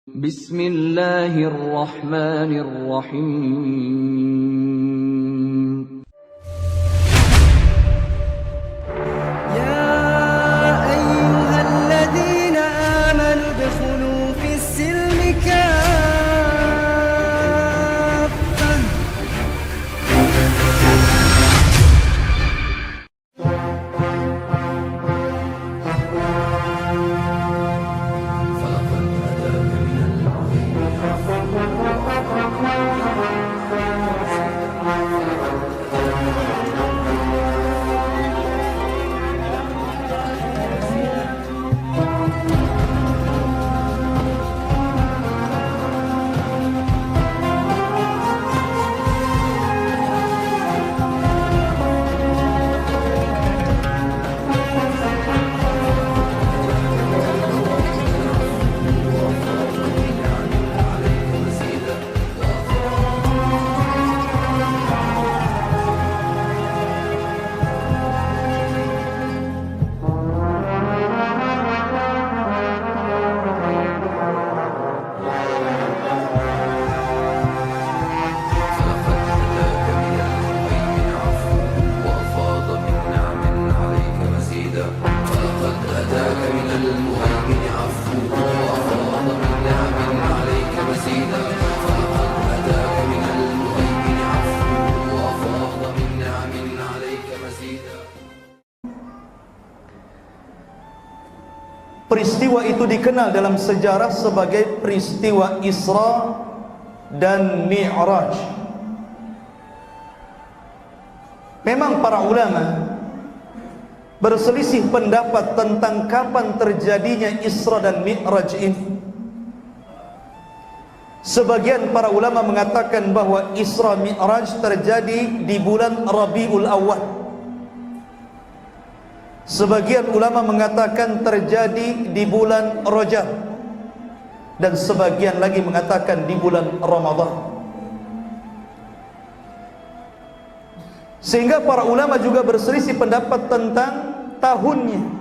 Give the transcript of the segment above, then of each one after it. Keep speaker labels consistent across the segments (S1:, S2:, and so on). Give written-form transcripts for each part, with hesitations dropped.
S1: Bismillahirrahmanirrahim.
S2: يا أيها الذين آمنوا ادخلوا في السلم كافة
S3: Peristiwa itu dikenal dalam sejarah sebagai peristiwa Isra dan Mi'raj. Memang para ulama berselisih pendapat tentang kapan terjadinya Isra dan Mi'raj ini. Sebagian para ulama mengatakan bahwa Isra Mi'raj terjadi di bulan Rabiul Awwal. Sebagian ulama mengatakan terjadi di bulan Rajab, dan sebagian lagi mengatakan di bulan Ramadan. Sehingga para ulama juga berselisih pendapat tentang tahunnya.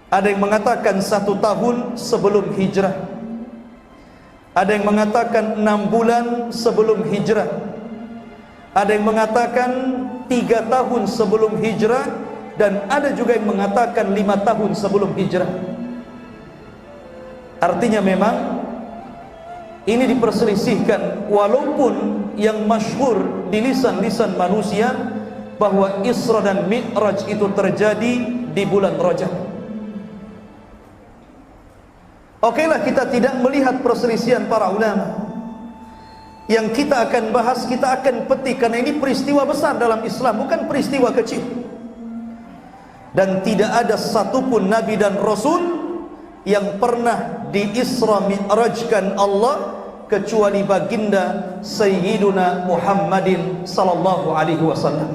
S3: Ada yang mengatakan 1 tahun sebelum hijrah, ada yang mengatakan 6 bulan sebelum hijrah, ada yang mengatakan 3 tahun sebelum hijrah, dan ada juga yang mengatakan 5 tahun sebelum hijrah. Artinya memang ini diperselisihkan, walaupun yang masyhur di lisan-lisan manusia bahwa Isra dan Mi'raj itu terjadi di bulan Rajab. Okelah, kita tidak melihat perselisihan para ulama. Yang kita akan bahas, kita akan petik, karena ini peristiwa besar dalam Islam, bukan peristiwa kecil. Dan tidak ada satupun Nabi dan Rasul yang pernah di-Isra Mi'rajkan Allah kecuali baginda Sayyiduna Muhammadin sallallahu alaihi wasallam.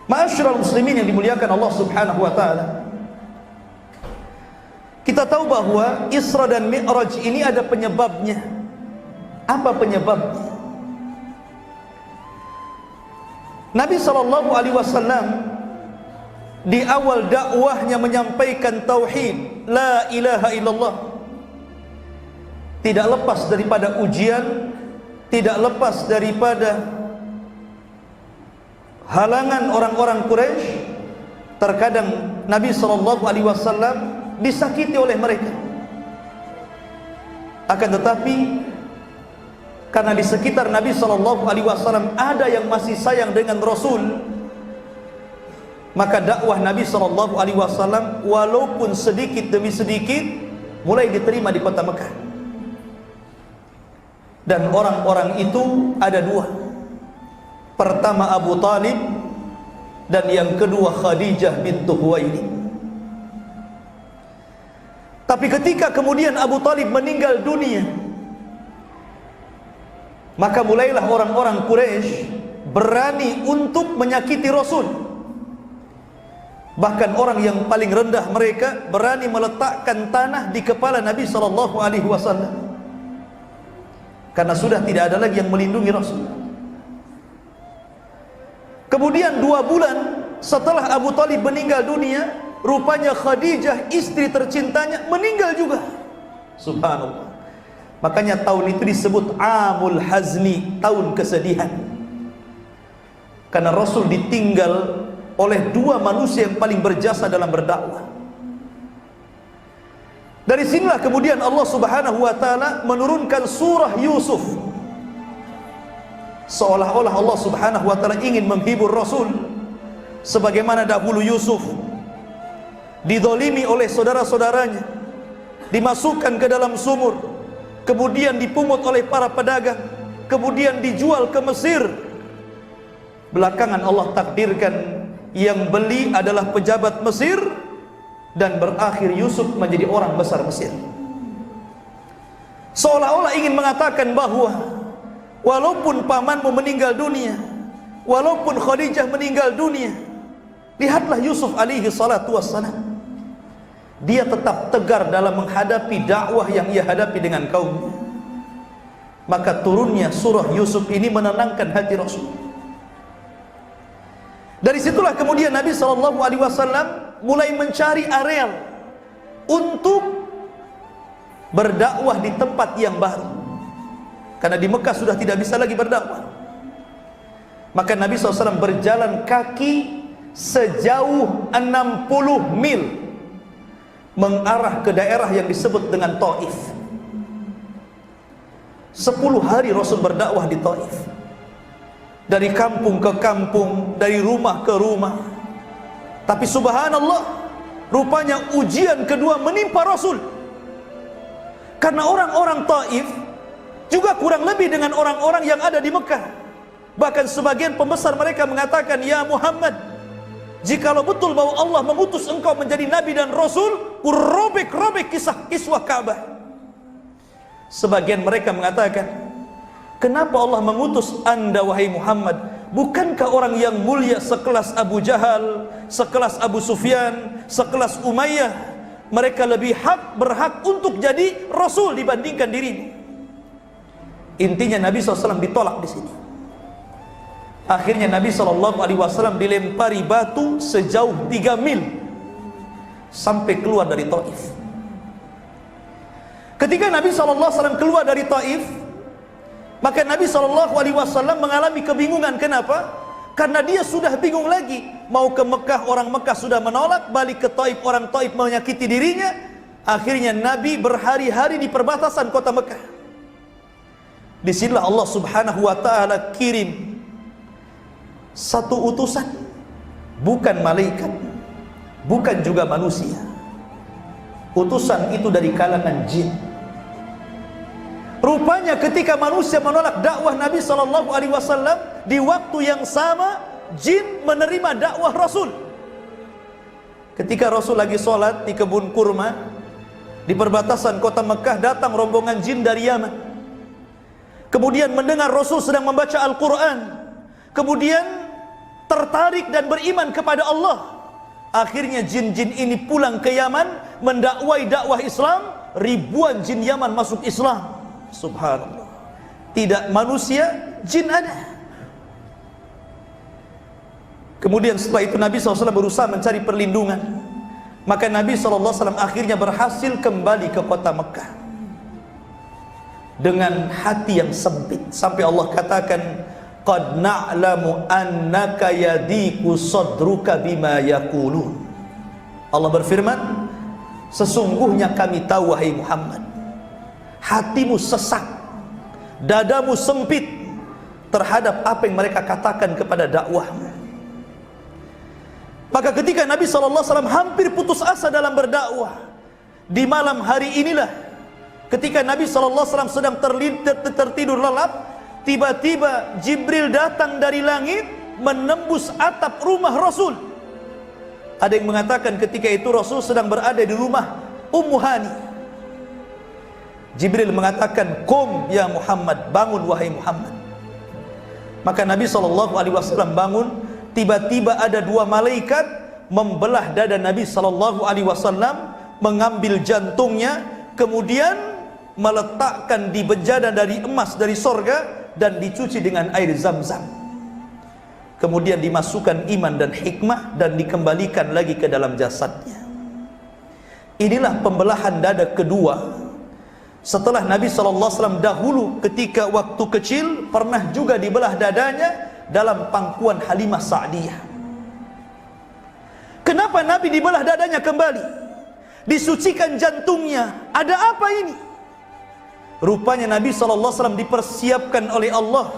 S3: Ma'asyiral muslimin yang dimuliakan Allah subhanahu wa ta'ala, kita tahu bahwa Isra dan Mi'raj ini ada penyebabnya. Apa penyebabnya? Nabi sallallahu alaihi wasallam di awal dakwahnya menyampaikan tauhid, la ilaha illallah. Tidak lepas daripada ujian, tidak lepas daripada halangan orang-orang Quraisy. Terkadang Nabi sallallahu alaihi wasallam disakiti oleh mereka. Akan tetapi karena di sekitar Nabi sallallahu alaihi wasallam ada yang masih sayang dengan Rasul, maka dakwah Nabi sallallahu alaihi wasallam walaupun sedikit demi sedikit mulai diterima di kota Mekah. Dan orang-orang itu ada 2. Pertama Abu Talib, dan yang kedua Khadijah bintu Khuwailid. Tapi ketika kemudian Abu Talib meninggal dunia, maka mulailah orang-orang Quraisy berani untuk menyakiti Rasul. Bahkan orang yang paling rendah mereka berani meletakkan tanah di kepala Nabi sallallahu alaihi wasallam, karena sudah tidak ada lagi yang melindungi Rasul. Kemudian 2 bulan setelah Abu Talib meninggal dunia, rupanya Khadijah, istri tercintanya, meninggal juga. Subhanallah. Makanya tahun itu disebut Amul Hazni, tahun kesedihan. Karena Rasul ditinggal oleh dua manusia yang paling berjasa dalam berdakwah. Dari sinilah kemudian Allah Subhanahu wa taala menurunkan surah Yusuf. Seolah-olah Allah Subhanahu wa taala ingin menghibur Rasul, sebagaimana dahulu Yusuf didolimi oleh saudara-saudaranya, dimasukkan ke dalam sumur, kemudian dipungut oleh para pedagang, kemudian dijual ke Mesir. Belakangan Allah takdirkan yang beli adalah pejabat Mesir, dan berakhir Yusuf menjadi orang besar Mesir. Seolah-olah ingin mengatakan bahwa walaupun pamanmu meninggal dunia, walaupun Khadijah meninggal dunia, lihatlah Yusuf alaihi salatu wassalam, dia tetap tegar dalam menghadapi dakwah yang ia hadapi dengan kaumnya. Maka turunnya surah Yusuf ini menenangkan hati Rasul. Dari situlah kemudian Nabi SAW mulai mencari areal untuk berdakwah di tempat yang baru, karena di Mekah sudah tidak bisa lagi berdakwah. Maka Nabi SAW berjalan kaki sejauh 60 mil mengarah ke daerah yang disebut dengan Taif. 10 hari Rasul berdakwah di Taif, dari kampung ke kampung, dari rumah ke rumah. Tapi subhanallah, rupanya ujian kedua menimpa Rasul. Karena orang-orang Taif juga kurang lebih dengan orang-orang yang ada di Mekah. Bahkan sebagian pembesar mereka mengatakan, "Ya Muhammad, jikalau betul bahwa Allah mengutus engkau menjadi nabi dan rasul, kurobek-robek kiswah Ka'bah." Sebagian mereka mengatakan, "Kenapa Allah mengutus anda wahai Muhammad? Bukankah orang yang mulia sekelas Abu Jahal, sekelas Abu Sufyan, sekelas Umayyah, mereka lebih berhak untuk jadi rasul dibandingkan dirimu?" Intinya Nabi SAW ditolak di sini. Akhirnya Nabi SAW dilempari batu sejauh 3 mil sampai keluar dari Taif. Ketika Nabi SAW keluar dari Taif, maka Nabi SAW mengalami kebingungan. Kenapa? Karena dia sudah bingung lagi. Mau ke Mekah, orang Mekah sudah menolak. Balik ke Taif, orang Taif menyakiti dirinya. Akhirnya Nabi berhari-hari di perbatasan kota Mekah. Disinilah Allah Subhanahu wa ta'ala kirim satu utusan, bukan malaikat, bukan juga manusia. Utusan itu dari kalangan jin. Rupanya ketika manusia menolak dakwah Nabi SAW, di waktu yang sama jin menerima dakwah Rasul. Ketika Rasul lagi sholat di kebun kurma di perbatasan kota Mekah, datang rombongan jin dari Yaman. Kemudian mendengar Rasul sedang membaca Al-Quran, kemudian tertarik dan beriman kepada Allah. Akhirnya jin-jin ini pulang ke Yaman, mendakwai dakwah Islam. Ribuan jin Yaman masuk Islam. Subhanallah. Tidak manusia, jin ada. Kemudian setelah itu Nabi SAW berusaha mencari perlindungan. Maka Nabi SAW akhirnya berhasil kembali ke kota Mekah dengan hati yang sempit. Sampai Allah katakan, "Qad na'lamu annaka yadiku sadruka bima yaqulun." Allah berfirman, sesungguhnya kami tahu wahai Muhammad, hatimu sesak, dadamu sempit terhadap apa yang mereka katakan kepada dakwahmu. Maka ketika Nabi SAW hampir putus asa dalam berdakwah, di malam hari inilah ketika Nabi SAW sedang tertidur lelap, tiba-tiba Jibril datang dari langit menembus atap rumah Rasul. Ada yang mengatakan ketika itu Rasul sedang berada di rumah Ummu Hani. Jibril mengatakan, "Qum ya Muhammad, bangun wahai Muhammad." Maka Nabi SAW bangun. Tiba-tiba ada dua malaikat membelah dada Nabi SAW, mengambil jantungnya, kemudian meletakkan di bejana dari emas dari sorga dan dicuci dengan air Zam-Zam. Kemudian dimasukkan iman dan hikmah dan dikembalikan lagi ke dalam jasadnya. Inilah pembelahan dada kedua Setelah Nabi SAW dahulu ketika waktu kecil pernah juga dibelah dadanya dalam pangkuan Halimah Sa'diyah. Kenapa Nabi dibelah dadanya kembali? Disucikan jantungnya. Ada apa ini? Rupanya Nabi SAW dipersiapkan oleh Allah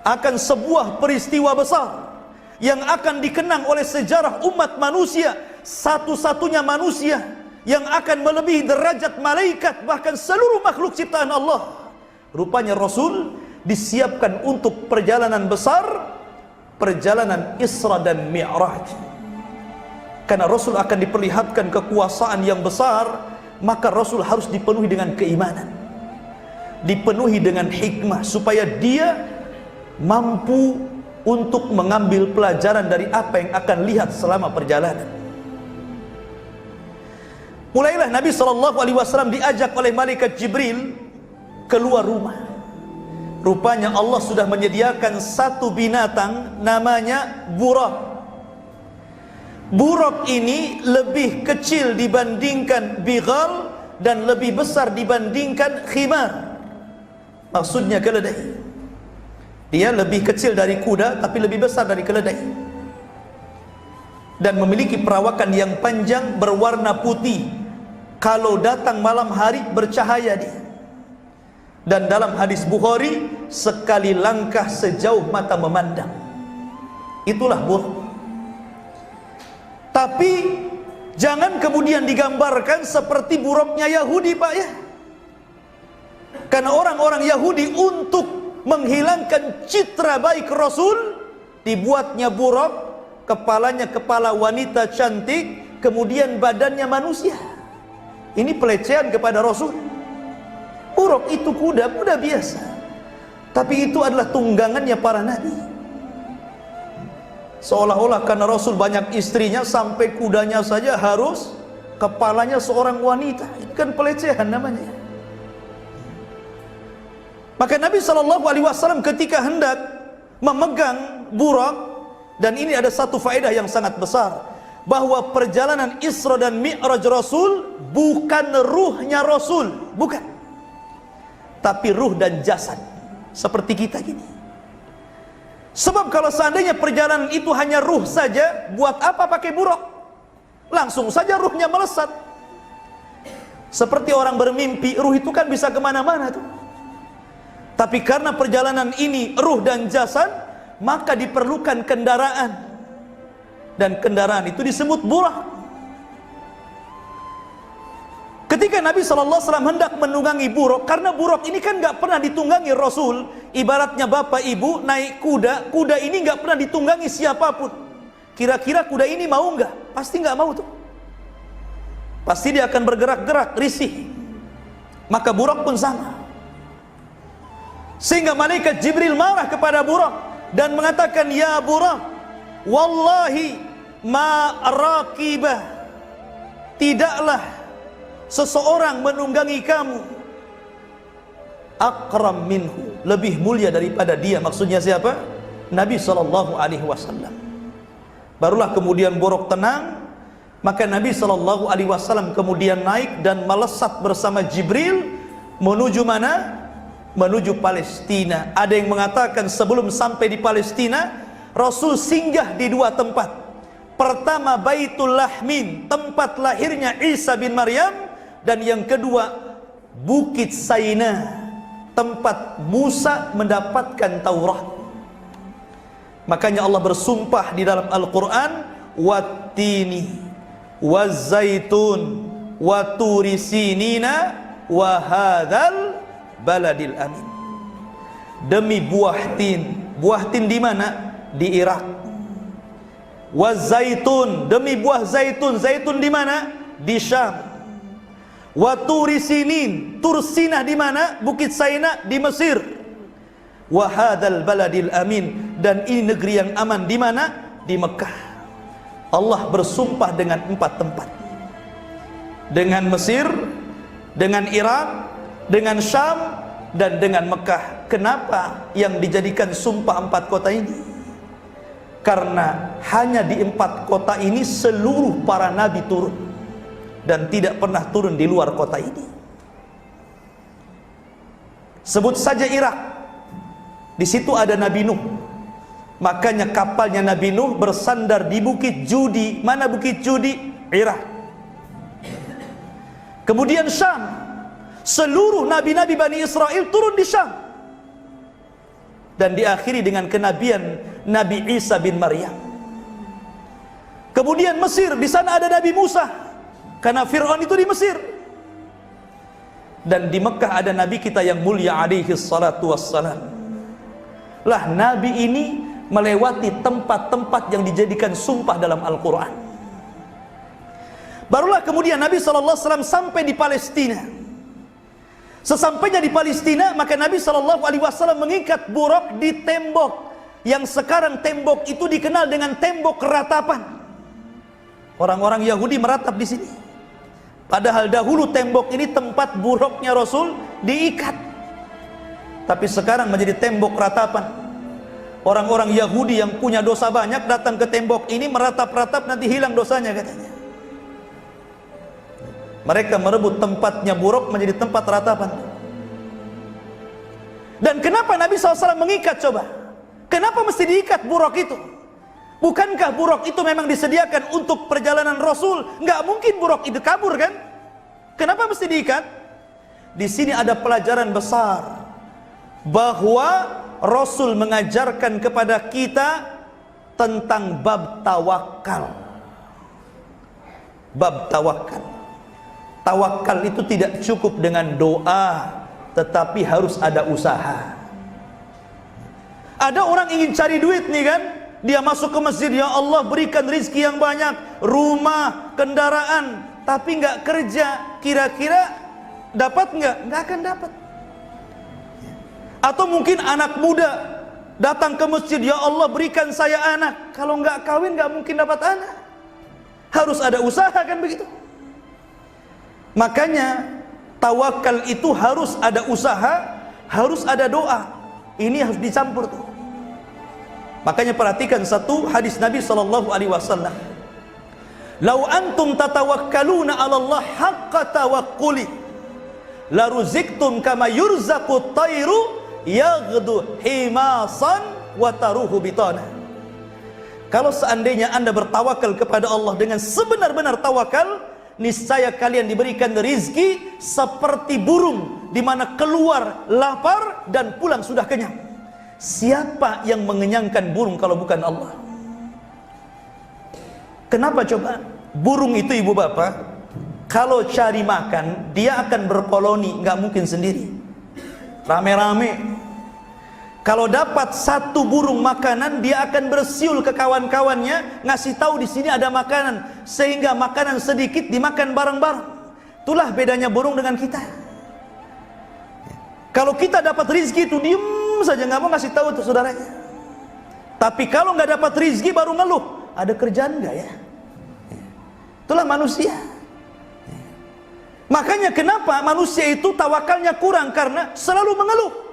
S3: akan sebuah peristiwa besar yang akan dikenang oleh sejarah umat manusia, satu-satunya manusia yang akan melebihi derajat malaikat, bahkan seluruh makhluk ciptaan Allah. Rupanya Rasul disiapkan untuk perjalanan besar, perjalanan Isra dan Mi'raj. Karena Rasul akan diperlihatkan kekuasaan yang besar, maka Rasul harus dipenuhi dengan keimanan, dipenuhi dengan hikmah, supaya dia mampu untuk mengambil pelajaran dari apa yang akan lihat selama perjalanan. Mulailah Nabi SAW diajak oleh malaikat Jibril keluar rumah. Rupanya Allah sudah menyediakan satu binatang namanya burak. Burak ini lebih kecil dibandingkan bighal dan lebih besar dibandingkan khimar. Maksudnya keledai. Dia lebih kecil dari kuda tapi lebih besar dari keledai, dan memiliki perawakan yang panjang berwarna putih. Kalau datang malam hari bercahaya dia. Dan dalam hadis Bukhari, sekali langkah sejauh mata memandang. Itulah burak. Tapi jangan kemudian digambarkan seperti buraknya Yahudi, Pak, ya. Karena orang-orang Yahudi untuk menghilangkan citra baik Rasul, dibuatnya burak, kepalanya kepala wanita cantik, kemudian badannya manusia. Ini pelecehan kepada Rasul. Burak itu kuda biasa, tapi itu adalah tunggangannya para nabi. Seolah-olah karena Rasul banyak istrinya, sampai kudanya saja harus kepalanya seorang wanita. Itu kan pelecehan namanya. Maka Nabi SAW ketika hendak memegang burak, dan ini ada satu faedah yang sangat besar, bahwa perjalanan Isra dan Mi'raj Rasul bukan ruhnya Rasul, bukan, tapi ruh dan jasad, seperti kita gini. Sebab kalau seandainya perjalanan itu hanya ruh saja, buat apa pakai burak? Langsung saja ruhnya melesat. Seperti orang bermimpi, ruh itu kan bisa kemana-mana tuh. Tapi karena perjalanan ini ruh dan jasad, maka diperlukan kendaraan. Dan kendaraan itu disebut burak. Ketika Nabi SAW hendak menunggangi burak, karena burak ini kan gak pernah ditunggangi Rasul, ibaratnya bapak ibu naik kuda, kuda ini gak pernah ditunggangi siapapun. Kira-kira kuda ini mau gak? Pasti gak mau tuh. Pasti dia akan bergerak-gerak, risih. Maka burak pun sama. Sehingga malaikat Jibril marah kepada burak dan mengatakan, ya burak, wallahi ma raqibah, tidaklah seseorang menunggangi kamu akram minhu, lebih mulia daripada dia. Maksudnya siapa? Nabi SAW. Barulah kemudian burak tenang. Maka Nabi SAW kemudian naik dan melesat bersama Jibril menuju mana? Menuju Palestina. Ada yang mengatakan sebelum sampai di Palestina, Rasul singgah di dua tempat. Pertama Baitul Lahmin, tempat lahirnya Isa bin Maryam, dan yang kedua Bukit Saina, tempat Musa mendapatkan Taurat. Makanya Allah bersumpah di dalam Al-Quran, wattini wazzaitun waturi sinina wa hadzal baladil amin. Demi buah tin. Buah tin di mana? Di Irak. Wazaitun, demi buah zaitun. Zaitun di mana? Di Syam. Waturi sinin, Tursinah di mana? Bukit Saina di Mesir. Wa hadzal baladil amin, dan ini negeri yang aman di mana? Di Mekah. Allah bersumpah dengan 4 tempat. Dengan Mesir, dengan Irak, dengan Syam, dan dengan Mekah. Kenapa yang dijadikan sumpah 4 kota ini? Karena hanya di 4 kota ini seluruh para nabi turun, dan tidak pernah turun di luar kota ini. Sebut saja Irak. Di situ ada Nabi Nuh. Makanya kapalnya Nabi Nuh bersandar di Bukit Judi. Mana Bukit Judi? Irak. Kemudian Syam. Seluruh nabi-nabi Bani Israel turun di Syam. Dan diakhiri dengan kenabian Nabi Isa bin Maryam. Kemudian Mesir, di sana ada Nabi Musa. Karena Fir'aun itu di Mesir. Dan di Mekah ada Nabi kita yang mulia alaihi salatu wassalam. Lah Nabi ini melewati tempat-tempat yang dijadikan sumpah dalam Al-Quran. Barulah kemudian Nabi SAW sampai di Palestina. Sesampainya di Palestina, maka Nabi SAW mengikat buruk di tembok yang sekarang tembok itu dikenal dengan tembok ratapan. Orang-orang Yahudi meratap di sini. Padahal dahulu tembok ini tempat buruknya Rasul diikat. Tapi sekarang menjadi tembok ratapan. Orang-orang Yahudi yang punya dosa banyak datang ke tembok ini meratap-ratap, nanti hilang dosanya katanya. Mereka merebut tempatnya buruk menjadi tempat ratapan. Dan kenapa Nabi SAW mengikat coba? Kenapa mesti diikat buruk itu? Bukankah buruk itu memang disediakan untuk perjalanan Rasul? Nggak mungkin buruk itu kabur kan? Kenapa mesti diikat? Di sini ada pelajaran besar bahwa Rasul mengajarkan kepada kita tentang bab tawakal. Bab tawakal. Tawakal itu tidak cukup dengan doa, tetapi harus ada usaha. Ada orang ingin cari duit nih kan, dia masuk ke masjid, ya Allah berikan rizki yang banyak, rumah, kendaraan, tapi nggak kerja, kira-kira dapat nggak? Nggak akan dapat. Atau mungkin anak muda datang ke masjid, ya Allah berikan saya anak, kalau nggak kawin nggak mungkin dapat anak. Harus ada usaha kan begitu. Makanya tawakal itu harus ada usaha, harus ada doa. Ini harus dicampur tuh. Makanya perhatikan satu hadis Nabi SAW. Lau antum tatawakkaluna 'ala Allah haqqa tawakkuli la ruziktum kama yurzaqut tayru yaghdu himasan wa taruhu bitana. Kalau seandainya Anda bertawakal kepada Allah dengan sebenar-benar tawakal, niscaya kalian diberikan rizki seperti burung, di mana keluar lapar dan pulang sudah kenyang. Siapa yang mengenyangkan burung kalau bukan Allah? Kenapa coba? Burung itu ibu bapak, kalau cari makan dia akan berkoloni, nggak mungkin sendiri, rame-rame. Kalau dapat satu burung makanan, dia akan bersiul ke kawan-kawannya, ngasih tahu di sini ada makanan, sehingga makanan sedikit dimakan bareng-bareng. Itulah bedanya burung dengan kita. Kalau kita dapat rizki itu diem saja, nggak mau ngasih tahu untuk saudaranya. Tapi kalau nggak dapat rizki baru ngeluh, ada kerjaan nggak ya? Itulah manusia. Makanya kenapa manusia itu tawakalnya kurang, karena selalu mengeluh.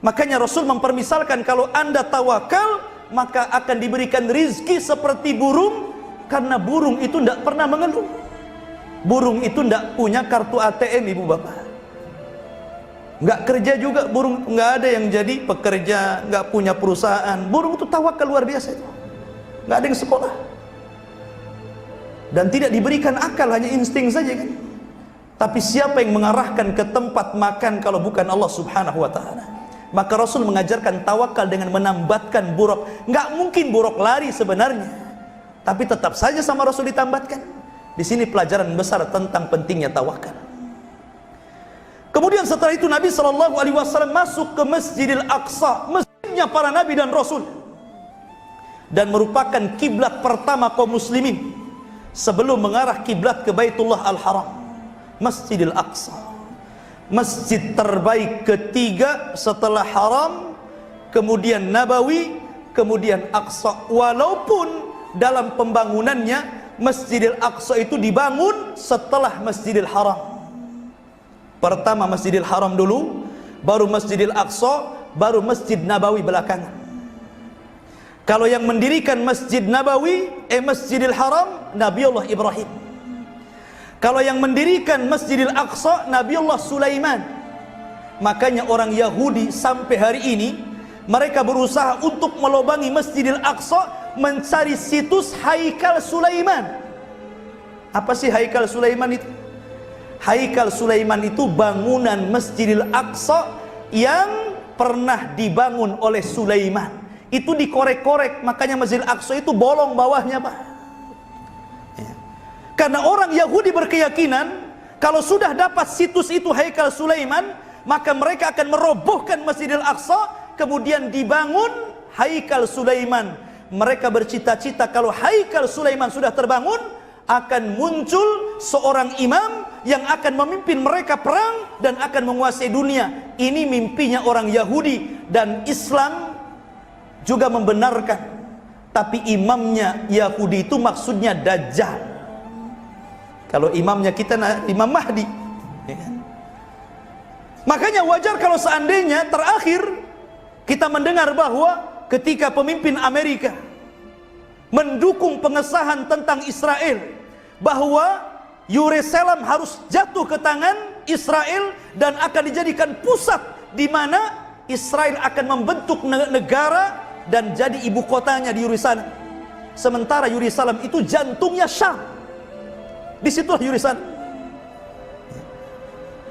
S3: Makanya Rasul mempermisalkan kalau Anda tawakal, maka akan diberikan rizki seperti burung, karena burung itu tidak pernah mengeluh. Burung itu tidak punya kartu ATM ibu bapak, nggak kerja juga burung, nggak ada yang jadi pekerja, nggak punya perusahaan. Burung itu tawakal luar biasa itu, nggak ada yang sekolah dan tidak diberikan akal, hanya insting saja kan. Tapi siapa yang mengarahkan ke tempat makan kalau bukan Allah Subhanahu wa ta'ala? Maka Rasul mengajarkan tawakal dengan menambatkan buruk. Nggak mungkin buruk lari sebenarnya, tapi tetap saja sama Rasul ditambatkan. Di sini pelajaran besar tentang pentingnya tawakal. Kemudian setelah itu Nabi SAW masuk ke Masjidil Aqsa, masjidnya para Nabi dan Rasul, dan merupakan kiblat pertama kaum muslimin sebelum mengarah kiblat ke Baitullah Al-Haram. Masjidil Aqsa, masjid terbaik ketiga setelah Haram, kemudian Nabawi, kemudian Aqsa. Walaupun dalam pembangunannya Masjidil Aqsa itu dibangun setelah Masjidil Haram. Pertama Masjidil Haram dulu, baru Masjidil Aqsa, baru Masjid Nabawi belakangan. Kalau yang mendirikan Masjid Nabawi, Masjidil Haram, Nabiullah Ibrahim. Kalau yang mendirikan Masjidil Aqsa, Nabiullah Sulaiman. Makanya orang Yahudi sampai hari ini mereka berusaha untuk melobangi Masjidil Aqsa, mencari situs Haikal Sulaiman. Apa sih Haikal Sulaiman itu? Haikal Sulaiman itu bangunan Masjidil Aqsa yang pernah dibangun oleh Sulaiman. Itu dikorek-korek, makanya Masjidil Aqsa itu bolong bawahnya, Pak. Ya. Karena orang Yahudi berkeyakinan kalau sudah dapat situs itu Haikal Sulaiman, maka mereka akan merobohkan Masjidil Aqsa, kemudian dibangun Haikal Sulaiman. Mereka bercita-cita kalau Haikal Sulaiman sudah terbangun, akan muncul seorang imam yang akan memimpin mereka perang dan akan menguasai dunia. Ini mimpinya orang Yahudi, dan Islam juga membenarkan. Tapi imamnya Yahudi itu maksudnya Dajjal. Kalau imamnya kita Imam Mahdi, ya kan? Makanya wajar kalau seandainya terakhir kita mendengar bahwa ketika pemimpin Amerika mendukung pengesahan tentang Israel, bahwa Yerusalem harus jatuh ke tangan Israel dan akan dijadikan pusat di mana Israel akan membentuk negara dan jadi ibu kotanya di Yerusalem. Sementara Yerusalem itu jantungnya Syam. Disitulah Yerusalem.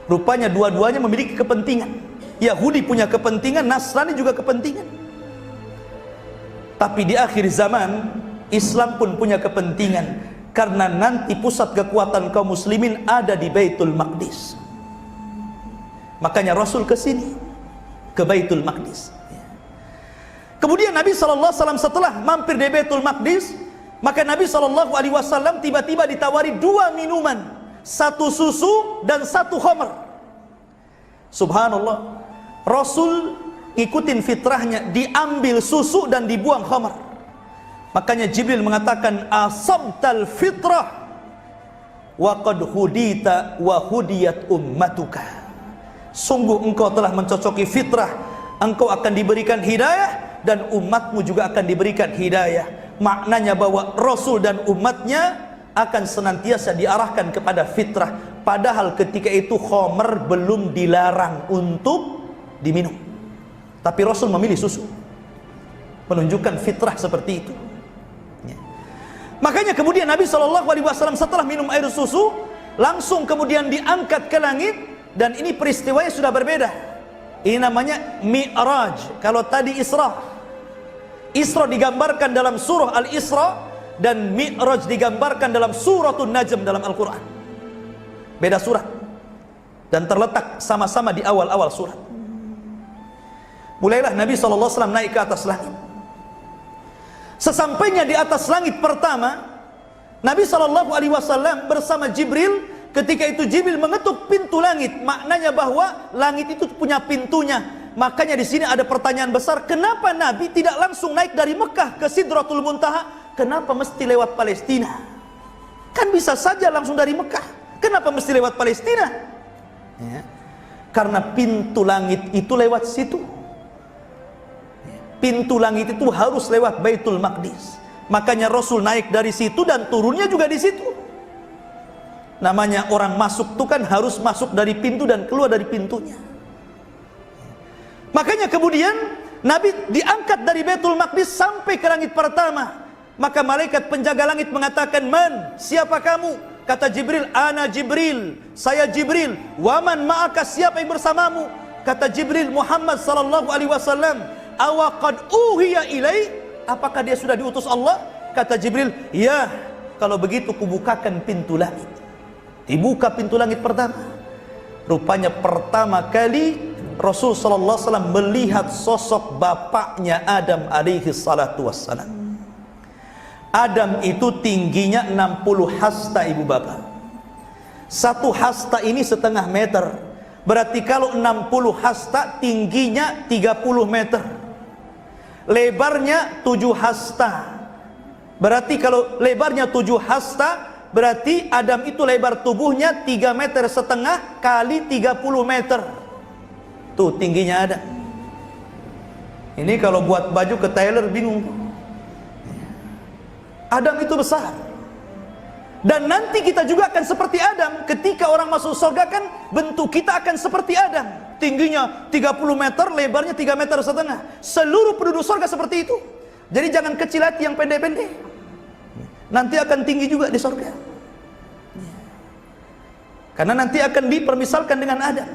S3: Rupanya dua-duanya memiliki kepentingan. Yahudi punya kepentingan, Nasrani juga kepentingan. Tapi di akhir zaman Islam pun punya kepentingan, karena nanti pusat kekuatan kaum muslimin ada di Baitul Maqdis. Makanya Rasul ke sini, ke Baitul Maqdis. Kemudian Nabi SAW setelah mampir di Baitul Maqdis, maka Nabi SAW tiba-tiba ditawari 2 minuman, 1 susu dan 1 khamr. Subhanallah, Rasul ikutin fitrahnya, diambil susu dan dibuang khamr. Makanya Jibril mengatakan, asabtal fitrah wa qad hudita wa hudiyat ummatuka. Sungguh engkau telah mencocoki fitrah, engkau akan diberikan hidayah dan umatmu juga akan diberikan hidayah. Maknanya bahwa Rasul dan umatnya akan senantiasa diarahkan kepada fitrah. Padahal ketika itu khamr belum dilarang untuk diminum, tapi Rasul memilih susu, menunjukkan fitrah seperti itu. Ya. Makanya kemudian Nabi SAW setelah minum air susu, langsung kemudian diangkat ke langit. Dan ini peristiwanya sudah berbeda. Ini namanya Mi'raj. Kalau tadi Isra digambarkan dalam surah Al-Isra, dan Mi'raj digambarkan dalam suratul Najm dalam Al-Quran. Beda surat, dan terletak sama-sama di awal-awal surat. Mulailah Nabi SAW naik ke atas langit. Sesampainya di atas langit pertama, Nabi SAW bersama Jibril. Ketika itu Jibril mengetuk pintu langit, maknanya bahwa langit itu punya pintunya. Makanya di sini ada pertanyaan besar, kenapa Nabi tidak langsung naik dari Mekah ke Sidratul Muntaha? Kenapa mesti lewat Palestina? Kan bisa saja langsung dari Mekah. Kenapa mesti lewat Palestina? Ya. Karena pintu langit itu lewat situ. Pintu langit itu harus lewat Baitul Maqdis. Makanya Rasul naik dari situ dan turunnya juga di situ. Namanya orang masuk itu kan harus masuk dari pintu dan keluar dari pintunya. Makanya kemudian Nabi diangkat dari Baitul Maqdis sampai ke langit pertama. Maka malaikat penjaga langit mengatakan, "Man, siapa kamu?" Kata Jibril, "Ana Jibril, saya Jibril." "Waman ma'aka, siapa yang bersamamu?" Kata Jibril, "Muhammad sallallahu alaihi wasallam." "Awa qad uhiya ilai?" Apakah dia sudah diutus Allah? Kata Jibril, "Ya." "Kalau begitu kubukakan pintu langit." Dibuka pintu langit pertama. Rupanya pertama kali Rasul sallallahu alaihi wasallam melihat sosok bapaknya Adam alaihi salatu wassalam. Adam itu tingginya 60 hasta, ibu bapak. 1 hasta ini 1/2 meter. Berarti kalau 60 hasta tingginya 30 meter. Lebarnya 7 hasta. Berarti kalau lebarnya 7 hasta, berarti Adam itu lebar tubuhnya 3,5 meter kali 30 meter. Tuh tingginya Adam. Ini kalau buat baju ke tailor bingung. Adam itu besar. Dan nanti kita juga akan seperti Adam. Ketika orang masuk surga kan bentuk kita akan seperti Adam. Tingginya 30 meter, lebarnya 3,5 meter. Seluruh penduduk surga seperti itu. Jadi jangan kecil hati yang pendek-pendek. Nanti akan tinggi juga di surga. Karena nanti akan dipermisalkan dengan Adam.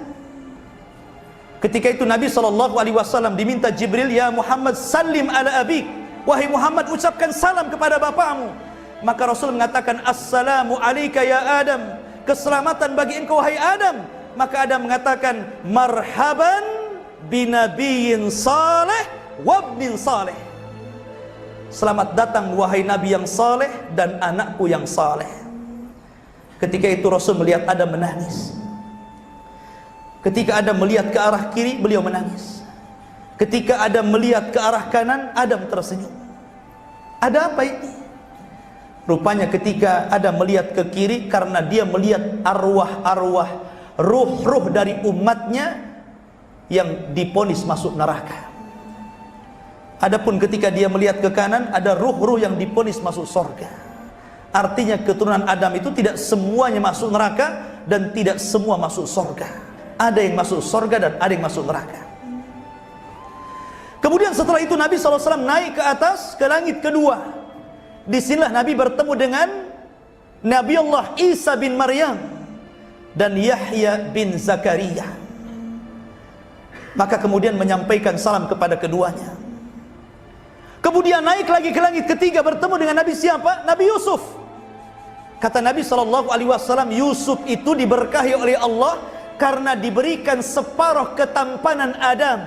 S3: Ketika itu Nabi SAW diminta Jibril, ya Muhammad salim ala abik. Wahai Muhammad, ucapkan salam kepada bapakmu. Maka Rasul mengatakan, assalamu alaika ya Adam, keselamatan bagi engkau wahai Adam. Maka Adam mengatakan, marhaban binabiyyin saleh wabnin saleh. Selamat datang wahai Nabi yang saleh dan anakku yang saleh. Ketika itu Rasul melihat Adam menangis. Ketika Adam melihat ke arah kiri, beliau menangis. Ketika Adam melihat ke arah kanan, Adam tersenyum. Ada apa ini? Rupanya ketika Adam melihat ke kiri, karena dia melihat arwah-arwah, ruh-ruh dari umatnya yang diponis masuk neraka. Adapun ketika dia melihat ke kanan, ada ruh-ruh yang diponis masuk surga. Artinya keturunan Adam itu tidak semuanya masuk neraka dan tidak semua masuk surga. Ada yang masuk surga dan ada yang masuk neraka. Kemudian setelah itu Nabi SAW naik ke atas, ke langit kedua. Disinilah Nabi bertemu dengan Nabi Allah Isa bin Maryam dan Yahya bin Zakaria. Maka kemudian menyampaikan salam kepada keduanya. Kemudian naik lagi ke langit ketiga, bertemu dengan Nabi siapa? Nabi Yusuf. Kata Nabi SAW, Yusuf itu diberkahi oleh Allah karena diberikan separuh ketampanan Adam.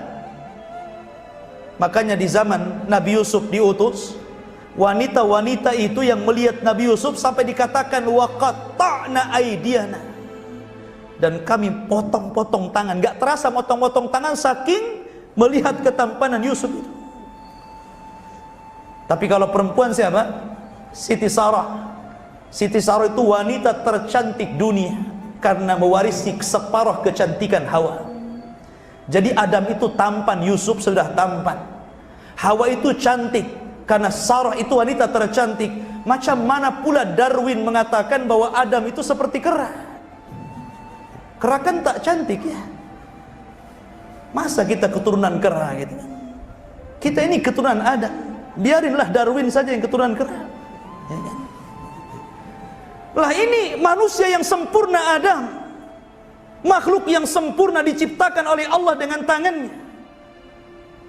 S3: Makanya di zaman Nabi Yusuf diutus, wanita-wanita itu yang melihat Nabi Yusuf sampai dikatakan waqatta'na aydiyana, dan kami potong-potong tangan. Gak terasa potong-potong tangan saking melihat ketampanan Yusuf itu. Tapi kalau perempuan siapa? Siti Sarah. Siti Sarah itu wanita tercantik dunia karena mewarisi separuh kecantikan Hawa. Jadi Adam itu tampan, Yusuf sudah tampan. Hawa itu cantik karena Sarah itu wanita tercantik. Macam mana pula Darwin mengatakan bahwa Adam itu seperti kera? Kera kan tak cantik ya. Masa kita keturunan kera gitu? Kita ini keturunan Adam. Biarinlah Darwin saja yang keturunan kera. Ya kan? Lah ini manusia yang sempurna Adam, makhluk yang sempurna diciptakan oleh Allah dengan tangannya.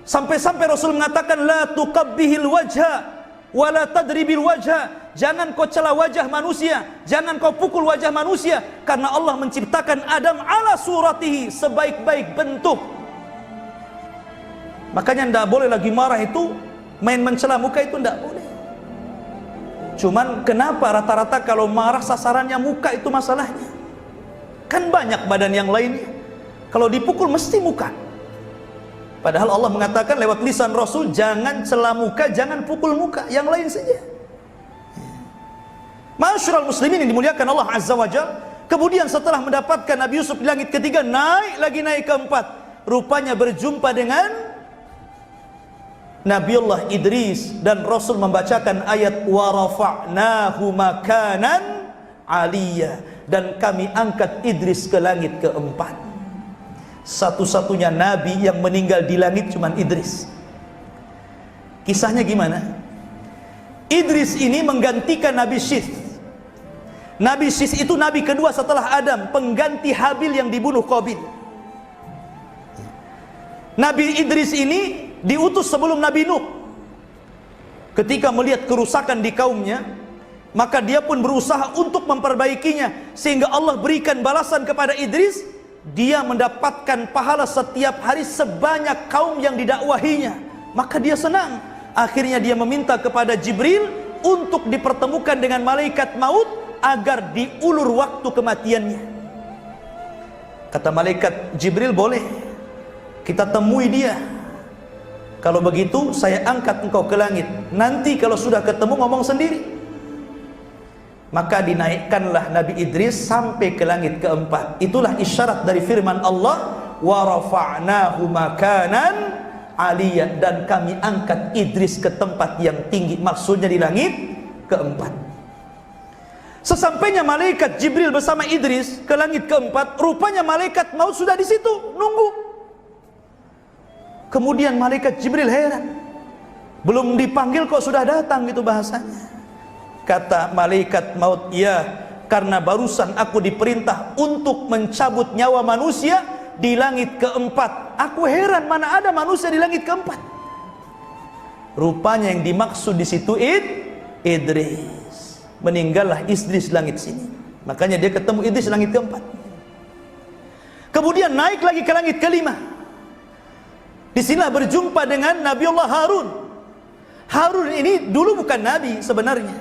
S3: Sampai-sampai Rasul mengatakan la tuqabbihil wajha wa la tadribil wajha. Jangan kau cela wajah manusia, jangan kau pukul wajah manusia, karena Allah menciptakan Adam ala suratihi, sebaik-baik bentuk. Makanya tidak boleh lagi marah itu main mencela muka, itu tidak boleh. Cuman kenapa rata-rata kalau marah sasarannya muka itu masalahnya? Kan banyak badan yang lainnya. Kalau dipukul mesti muka. Padahal Allah mengatakan lewat lisan Rasul, jangan cela muka, jangan pukul muka, yang lain saja. Ma'asyiral muslimin yang dimuliakan Allah Azza wa Jalla. Kemudian setelah mendapatkan Nabi Yusuf di langit ketiga, naik keempat. Rupanya berjumpa dengan Nabiullah Idris, dan Rasul membacakan ayat wa rafa'nahu makanan aliyya, dan kami angkat Idris ke langit keempat. Satu-satunya nabi yang meninggal di langit cuman Idris. Kisahnya gimana? Idris ini menggantikan Nabi Syith. Nabi Syith itu nabi kedua setelah Adam, pengganti Habil yang dibunuh Qabil. Nabi Idris ini diutus sebelum Nabi Nuh. Ketika melihat kerusakan di kaumnya, maka dia pun berusaha untuk memperbaikinya, sehingga Allah berikan balasan kepada Idris. Dia mendapatkan pahala setiap hari sebanyak kaum yang didakwahinya. Maka dia senang. Akhirnya dia meminta kepada Jibril untuk dipertemukan dengan malaikat maut agar diulur waktu kematiannya. Kata malaikat Jibril, boleh, kita temui dia. Kalau begitu saya angkat engkau ke langit. Nanti kalau sudah ketemu ngomong sendiri. Maka dinaikkanlah Nabi Idris sampai ke langit keempat. Itulah isyarat dari firman Allah, wa rafa'nahu makanan aliyya, dan kami angkat Idris ke tempat yang tinggi. Maksudnya di langit keempat. Sesampainya malaikat Jibril bersama Idris ke langit keempat, rupanya malaikat maut sudah di situ nunggu. Kemudian malaikat Jibril heran, belum dipanggil kok sudah datang gitu bahasanya. Kata malaikat maut, "Ya, karena barusan aku diperintah untuk mencabut nyawa manusia di langit keempat. Aku heran mana ada manusia di langit keempat." Rupanya yang dimaksud di situ Idris. Meninggallah Idris langit sini. Makanya dia ketemu Idris langit keempat. Kemudian naik lagi ke langit kelima. Disinilah berjumpa dengan Nabiullah Harun. Harun ini dulu bukan nabi sebenarnya.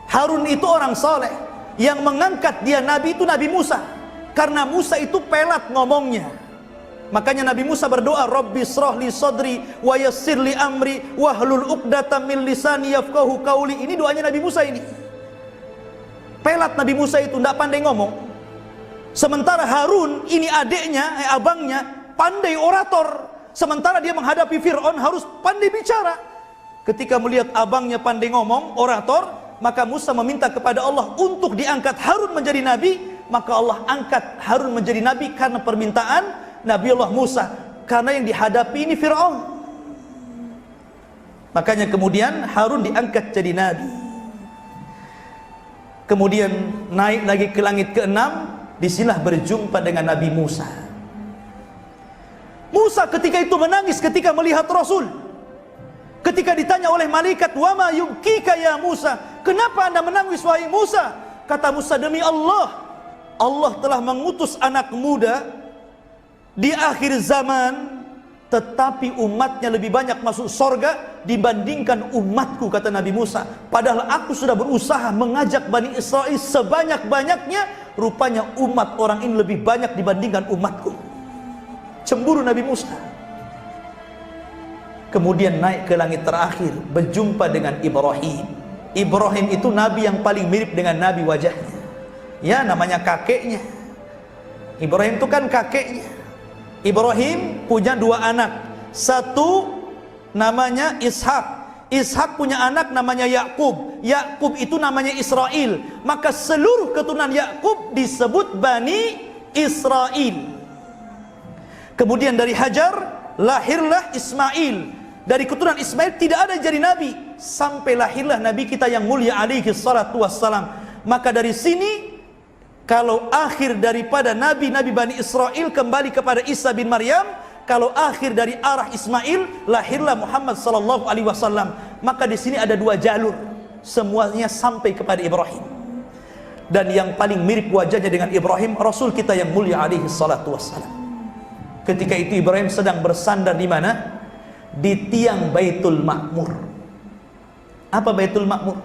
S3: Harun itu orang saleh. Yang mengangkat dia nabi itu Nabi Musa. Karena Musa itu pelat ngomongnya. Makanya Nabi Musa berdoa, "Rabbi shrah li sadri wa yassir li amri wahlul 'uqdatam min lisani yafqahu qauli." Ini doanya Nabi Musa ini. Pelat Nabi Musa itu tidak pandai ngomong. Sementara Harun ini adiknya, abangnya pandai orator. Sementara dia menghadapi Fir'aun harus pandai bicara. Ketika melihat abangnya pandai ngomong, orator, maka Musa meminta kepada Allah untuk diangkat Harun menjadi nabi. Maka Allah angkat Harun menjadi nabi karena permintaan Nabiullah Musa, karena yang dihadapi ini Fir'aun. Makanya kemudian Harun diangkat jadi nabi. Kemudian naik lagi ke langit keenam, disinilah berjumpa dengan Nabi Musa. Musa ketika itu menangis ketika melihat Rasul. Ketika ditanya oleh malaikat, "Wa ma yubkika ya Musa?" "Kenapa Anda menangis wahai Musa?" Kata Musa, "Demi Allah, Allah telah mengutus anak muda di akhir zaman, tetapi umatnya lebih banyak masuk sorga dibandingkan umatku," kata Nabi Musa. "Padahal aku sudah berusaha mengajak Bani Israel sebanyak-banyaknya, rupanya umat orang ini lebih banyak dibandingkan umatku." Cemburu Nabi Musa. Kemudian naik ke langit terakhir, berjumpa dengan Ibrahim. Ibrahim itu nabi yang paling mirip dengan Nabi wajahnya. Ya, namanya kakeknya. Ibrahim itu kan kakeknya. Ibrahim punya dua anak. Satu namanya Ishak. Ishak punya anak namanya Yakub. Yakub itu namanya Israel. Maka seluruh keturunan Yakub disebut Bani Israel. Kemudian dari Hajar lahirlah Ismail. Dari keturunan Ismail tidak ada yang jadi nabi, sampai lahirlah nabi kita yang mulia alaihi salatu wassalam. Maka dari sini, kalau akhir daripada nabi-nabi Bani Israel kembali kepada Isa bin Maryam, kalau akhir dari arah Ismail lahirlah Muhammad sallallahu alaihi wasallam. Maka di sini ada dua jalur, semuanya sampai kepada Ibrahim. Dan yang paling mirip wajahnya dengan Ibrahim, Rasul kita yang mulia alaihi salatu wassalam. Ketika itu Ibrahim sedang bersandar di mana? Di tiang Baitul Ma'mur. Apa Baitul Ma'mur?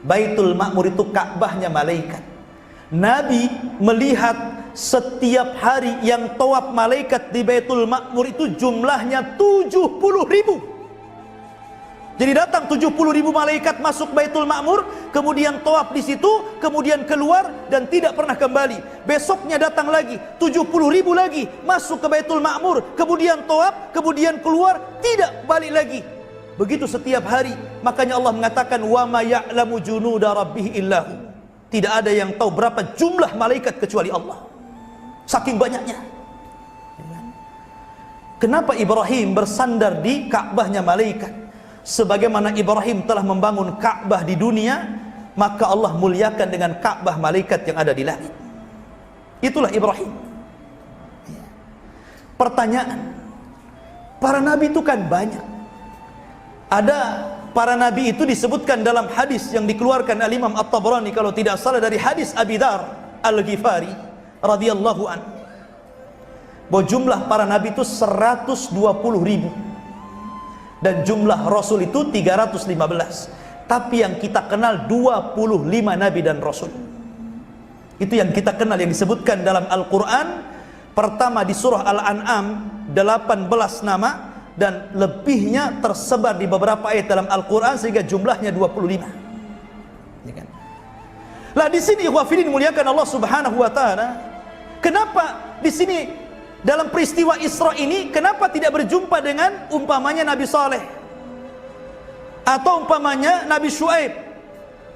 S3: Baitul Ma'mur itu Ka'bahnya malaikat. Nabi melihat setiap hari yang tawaf malaikat di Baitul Ma'mur itu jumlahnya 70.000. Jadi datang 70.000 malaikat masuk Baitul Ma'mur, kemudian tawaf di situ, kemudian keluar dan tidak pernah kembali. Besoknya datang lagi 70.000 lagi masuk ke Baitul Ma'mur, kemudian tawaf, kemudian keluar, tidak balik lagi. Begitu setiap hari. Makanya Allah mengatakan, "Wa ma ya'lamu junuda rabbih illahu." Tidak ada yang tahu berapa jumlah malaikat kecuali Allah. Saking banyaknya. Kenapa Ibrahim bersandar di Ka'bahnya malaikat? Sebagaimana Ibrahim telah membangun Ka'bah di dunia, maka Allah muliakan dengan Ka'bah malaikat yang ada di langit. Itulah Ibrahim. Pertanyaan, para nabi itu kan banyak. Ada para nabi itu disebutkan dalam hadis yang dikeluarkan oleh Imam At-Tabrani kalau tidak salah, dari hadis Abi Dar Al-Ghifari radhiyallahu anhu, bahwa jumlah para nabi itu 120.000 dan jumlah rasul itu 315. Tapi yang kita kenal 25 nabi dan rasul. Itu yang kita kenal, yang disebutkan dalam Al-Quran. Pertama di surah Al-An'am 18 nama, dan lebihnya tersebar di beberapa ayat dalam Al-Quran sehingga jumlahnya 25. Lah di sini ikhwafidin muliakan Allah Subhanahu wa taala. Kenapa di sini dalam peristiwa Isra ini kenapa tidak berjumpa dengan umpamanya Nabi Saleh atau umpamanya Nabi Syuaib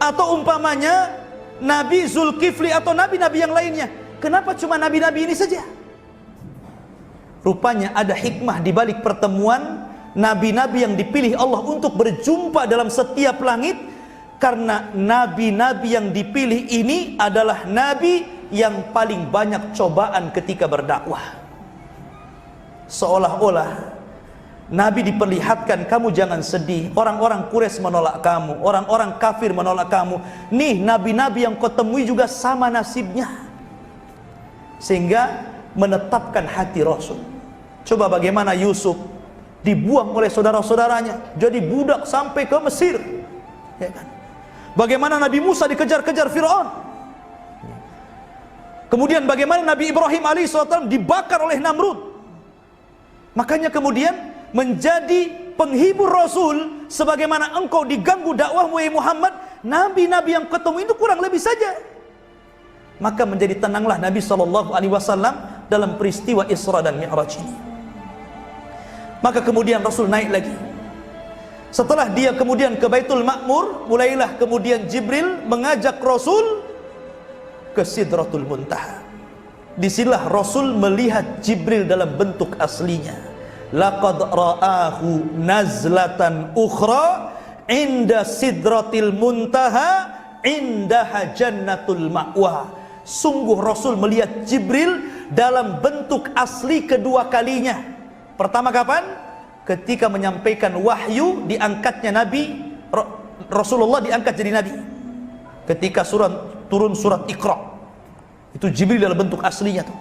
S3: Atau umpamanya Nabi Zulkifli atau nabi-nabi yang lainnya. Kenapa cuma nabi-nabi ini saja? Rupanya ada hikmah di balik pertemuan nabi-nabi yang dipilih Allah untuk berjumpa dalam setiap langit. Karena nabi-nabi yang dipilih ini adalah nabi yang paling banyak cobaan ketika berdakwah. Seolah-olah Nabi diperlihatkan, kamu jangan sedih, orang-orang Quraisy menolak kamu, orang-orang kafir menolak kamu. Nih nabi-nabi yang kau temui juga sama nasibnya. Sehingga menetapkan hati Rasul. Coba bagaimana Yusuf dibuang oleh saudara-saudaranya, jadi budak sampai ke Mesir, ya kan? Bagaimana Nabi Musa dikejar-kejar Fir'aun. Kemudian bagaimana Nabi Ibrahim alaihissalam dibakar oleh Namrud. Makanya kemudian menjadi penghibur Rasul, sebagaimana engkau diganggu dakwahmu ya Muhammad, nabi-nabi yang ketemu itu kurang lebih saja. Maka menjadi tenanglah Nabi SAW dalam peristiwa Isra dan Mi'raj ini. Maka kemudian Rasul naik lagi. Setelah dia kemudian ke Baitul Ma'mur, mulailah kemudian Jibril mengajak Rasul ke Sidratul Muntaha. Disinilah Rasul melihat Jibril dalam bentuk aslinya. Laqad ra'ahu nazlatan ukhra inda Sidratil Muntaha indaha jannatul ma'wa. Sungguh Rasul melihat Jibril dalam bentuk asli kedua kalinya. Pertama kapan? Ketika menyampaikan wahyu, diangkatnya Nabi Rasulullah diangkat jadi Nabi. Ketika turun surat Iqra, itu Jibril dalam bentuk aslinya tuh.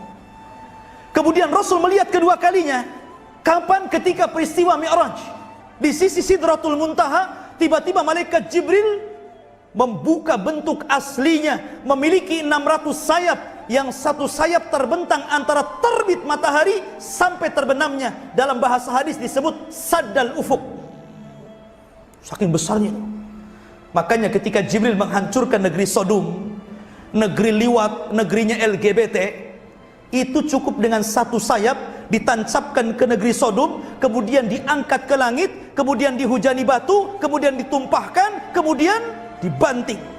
S3: Kemudian Rasul melihat kedua kalinya kapan? Ketika peristiwa Mi'raj. Di sisi Sidratul Muntaha, tiba-tiba malaikat Jibril membuka bentuk aslinya, memiliki 600 sayap, yang satu sayap terbentang antara terbit matahari sampai terbenamnya. Dalam bahasa hadis disebut saddal ufuk. Saking besarnya. Makanya ketika Jibril menghancurkan negeri Sodom, negeri liwat, negerinya LGBT, itu cukup dengan satu sayap ditancapkan ke negeri Sodom, kemudian diangkat ke langit, kemudian dihujani batu, kemudian ditumpahkan, kemudian dibanting.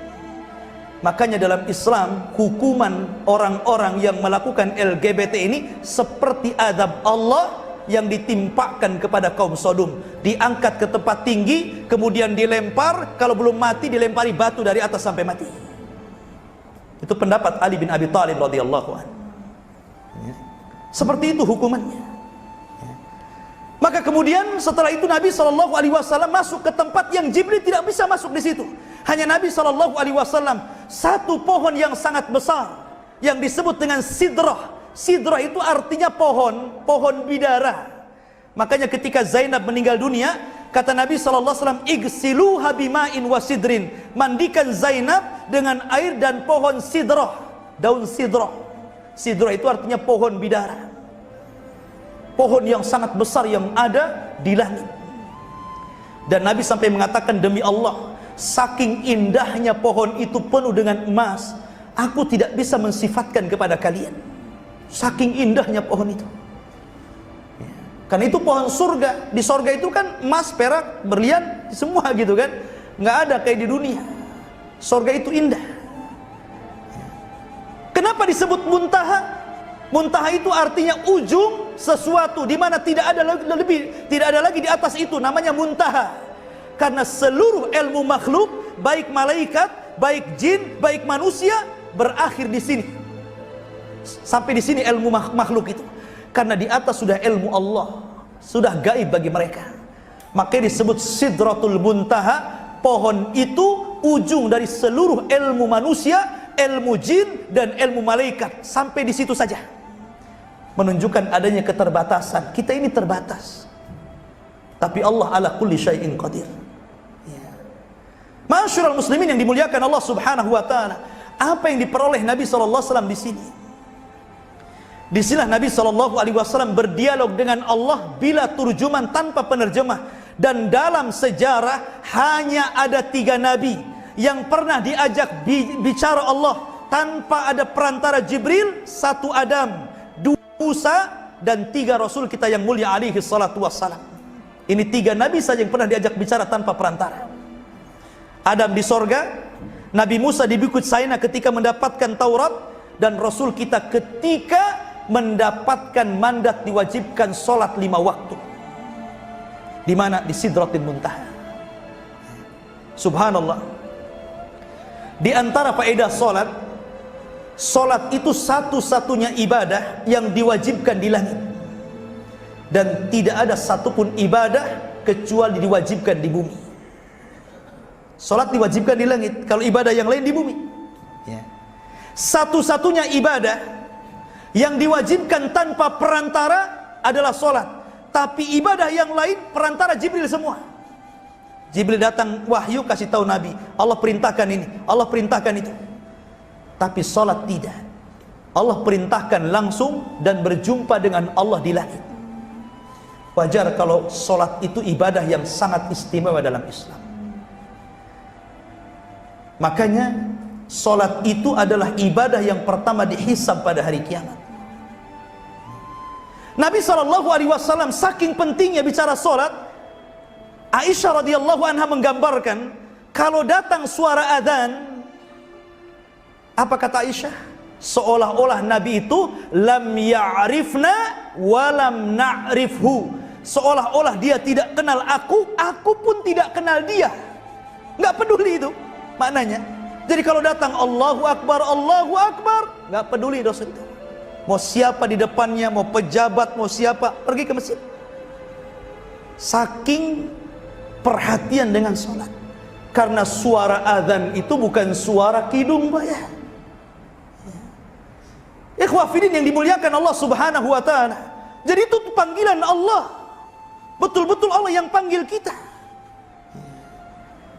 S3: Makanya dalam Islam, hukuman orang-orang yang melakukan LGBT ini seperti azab Allah yang ditimpakan kepada kaum Sodom. Diangkat ke tempat tinggi, kemudian dilempar, kalau belum mati dilempari batu dari atas sampai mati. Itu pendapat Ali bin Abi Thalib radhiyallahu anhu. Seperti itu hukumannya. Maka kemudian setelah itu Nabi SAW masuk ke tempat yang Jibril tidak bisa masuk di situ. Hanya Nabi SAW, satu pohon yang sangat besar yang disebut dengan sidrah. Sidrah itu artinya pohon, pohon bidara. Makanya ketika Zainab meninggal dunia, kata Nabi SAW, igsiluha bima'in wa sidrin. Mandikan Zainab dengan air dan pohon sidrah, daun sidrah. Sidrah itu artinya pohon bidara, pohon yang sangat besar yang ada di langit. Dan Nabi sampai mengatakan, demi Allah, saking indahnya pohon itu penuh dengan emas, aku tidak bisa mensifatkan kepada kalian. Saking indahnya pohon itu. Karena itu pohon surga. Di surga itu kan emas, perak, berlian, semua gitu kan. Nggak ada kayak di dunia. Surga itu indah. Kenapa disebut muntaha? Muntaha itu artinya ujung sesuatu, di mana tidak ada lagi di atas itu, namanya muntaha. Karena seluruh ilmu makhluk, baik malaikat, baik jin, baik manusia, berakhir di sini. Sampai di sini ilmu makhluk itu. Karena di atas sudah ilmu Allah, sudah gaib bagi mereka. Makanya disebut Sidratul Muntaha. Pohon itu ujung dari seluruh ilmu manusia, ilmu jin, dan ilmu malaikat. Sampai di situ saja. Menunjukkan adanya keterbatasan. Kita ini terbatas, tapi Allah ala kulli syai'in qadir. Ma'asyiral muslimin yang dimuliakan Allah Subhanahu wa taala, apa yang diperoleh Nabi SAW di sini? Di sinilah Nabi SAW berdialog dengan Allah bila turjuman, tanpa penerjemah. Dan dalam sejarah hanya ada 3 nabi yang pernah diajak bicara Allah tanpa ada perantara Jibril. 1 Adam, 2 Musa, dan 3 Rasul kita yang mulia alaihi salatu wassalam. Ini 3 nabi saja yang pernah diajak bicara tanpa perantara. Adam di sorga, Nabi Musa di Bukit Saina ketika mendapatkan Taurat, dan Rasul kita ketika mendapatkan mandat diwajibkan sholat 5 waktu. Di mana? Di Sidratil Muntaha. Subhanallah. Di antara faedah sholat, sholat itu satu-satunya ibadah yang diwajibkan di langit, dan tidak ada satupun ibadah kecuali diwajibkan di bumi. Sholat diwajibkan di langit, kalau ibadah yang lain di bumi. Satu-satunya ibadah yang diwajibkan tanpa perantara adalah sholat. Tapi ibadah yang lain perantara Jibril semua. Jibril datang wahyu kasih tahu Nabi, Allah perintahkan ini, Allah perintahkan itu. Tapi sholat tidak. Allah perintahkan langsung dan berjumpa dengan Allah di langit. Wajar kalau sholat itu ibadah yang sangat istimewa dalam Islam. Makanya sholat itu adalah ibadah yang pertama dihisab pada hari kiamat. Nabi SAW saking pentingnya bicara sholat, Aisyah radhiyallahu anha menggambarkan, kalau datang suara adzan, apa kata Aisyah? Seolah-olah Nabi itu lam ya'rifna wa lam na'rifhu. Seolah-olah dia tidak kenal aku pun tidak kenal dia. Nggak peduli itu maknanya. Jadi kalau datang Allahu Akbar, nggak peduli dosa itu. Mau siapa di depannya, mau pejabat, mau siapa, pergi ke masjid. Saking perhatian dengan sholat. Karena suara azan itu bukan suara kidung, Pak ya. Ikhwah fillah yang dimuliakan Allah Subhanahu wa taala. Jadi itu panggilan Allah. Betul-betul Allah yang panggil kita.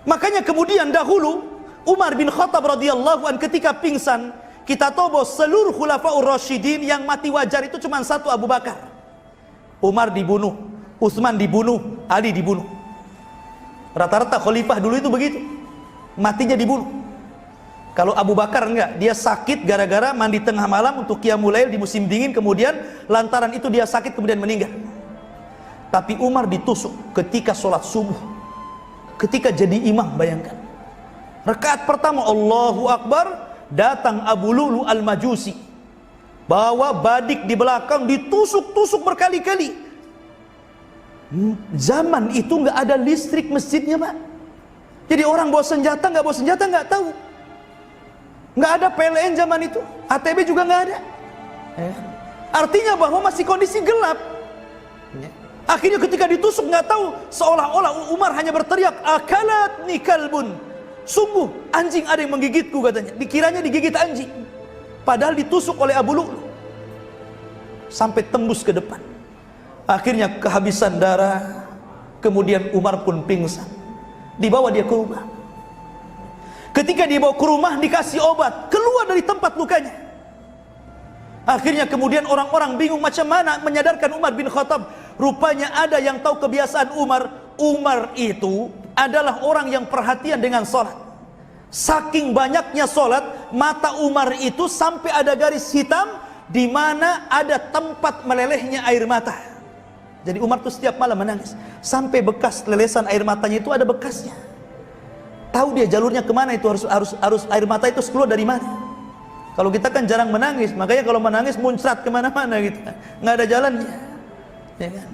S3: Makanya kemudian dahulu Umar bin Khattab radhiyallahu an ketika pingsan, kita tahu bahwa seluruh khulafaur rasyidin yang mati wajar itu cuma satu, Abu Bakar. Umar dibunuh, Utsman dibunuh, Ali dibunuh. Rata-rata khalifah dulu itu begitu, matinya dibunuh. Kalau Abu Bakar enggak, dia sakit gara-gara mandi tengah malam untuk qiyamul lail di musim dingin, kemudian lantaran itu dia sakit kemudian meninggal. Tapi Umar ditusuk ketika sholat subuh, ketika jadi imam. Bayangkan, rakaat pertama Allahu Akbar, datang Abu Lu'lu al-Majusi, bawa badik di belakang, ditusuk-tusuk berkali-kali. Zaman itu nggak ada listrik masjidnya, Pak. Jadi orang bawa senjata nggak tahu. Nggak ada PLN zaman itu, ATB juga nggak ada. Artinya bahwa masih kondisi gelap. Akhirnya ketika ditusuk nggak tahu, seolah-olah Umar hanya berteriak, akalat ni kalbun. Sungguh anjing ada yang menggigitku, katanya. Dikiranya digigit anjing, padahal ditusuk oleh Abu Lu'lu sampai tembus ke depan. Akhirnya kehabisan darah, kemudian Umar pun pingsan. Dibawa dia ke rumah. Ketika dibawa ke rumah dikasih obat, keluar dari tempat lukanya. Akhirnya kemudian orang-orang bingung macam mana menyadarkan Umar bin Khattab. Rupanya ada yang tahu kebiasaan Umar. Umar itu adalah orang yang perhatian dengan sholat. Saking banyaknya sholat, mata Umar itu sampai ada garis hitam di mana ada tempat melelehnya air mata. Jadi Umar itu setiap malam menangis, sampai bekas lelesan air matanya itu ada bekasnya. Tahu dia jalurnya kemana itu, harus air mata itu keluar dari mana. Kalau kita kan jarang menangis, makanya kalau menangis muncrat kemana-mana gitu, nggak ada jalannya, ya kan?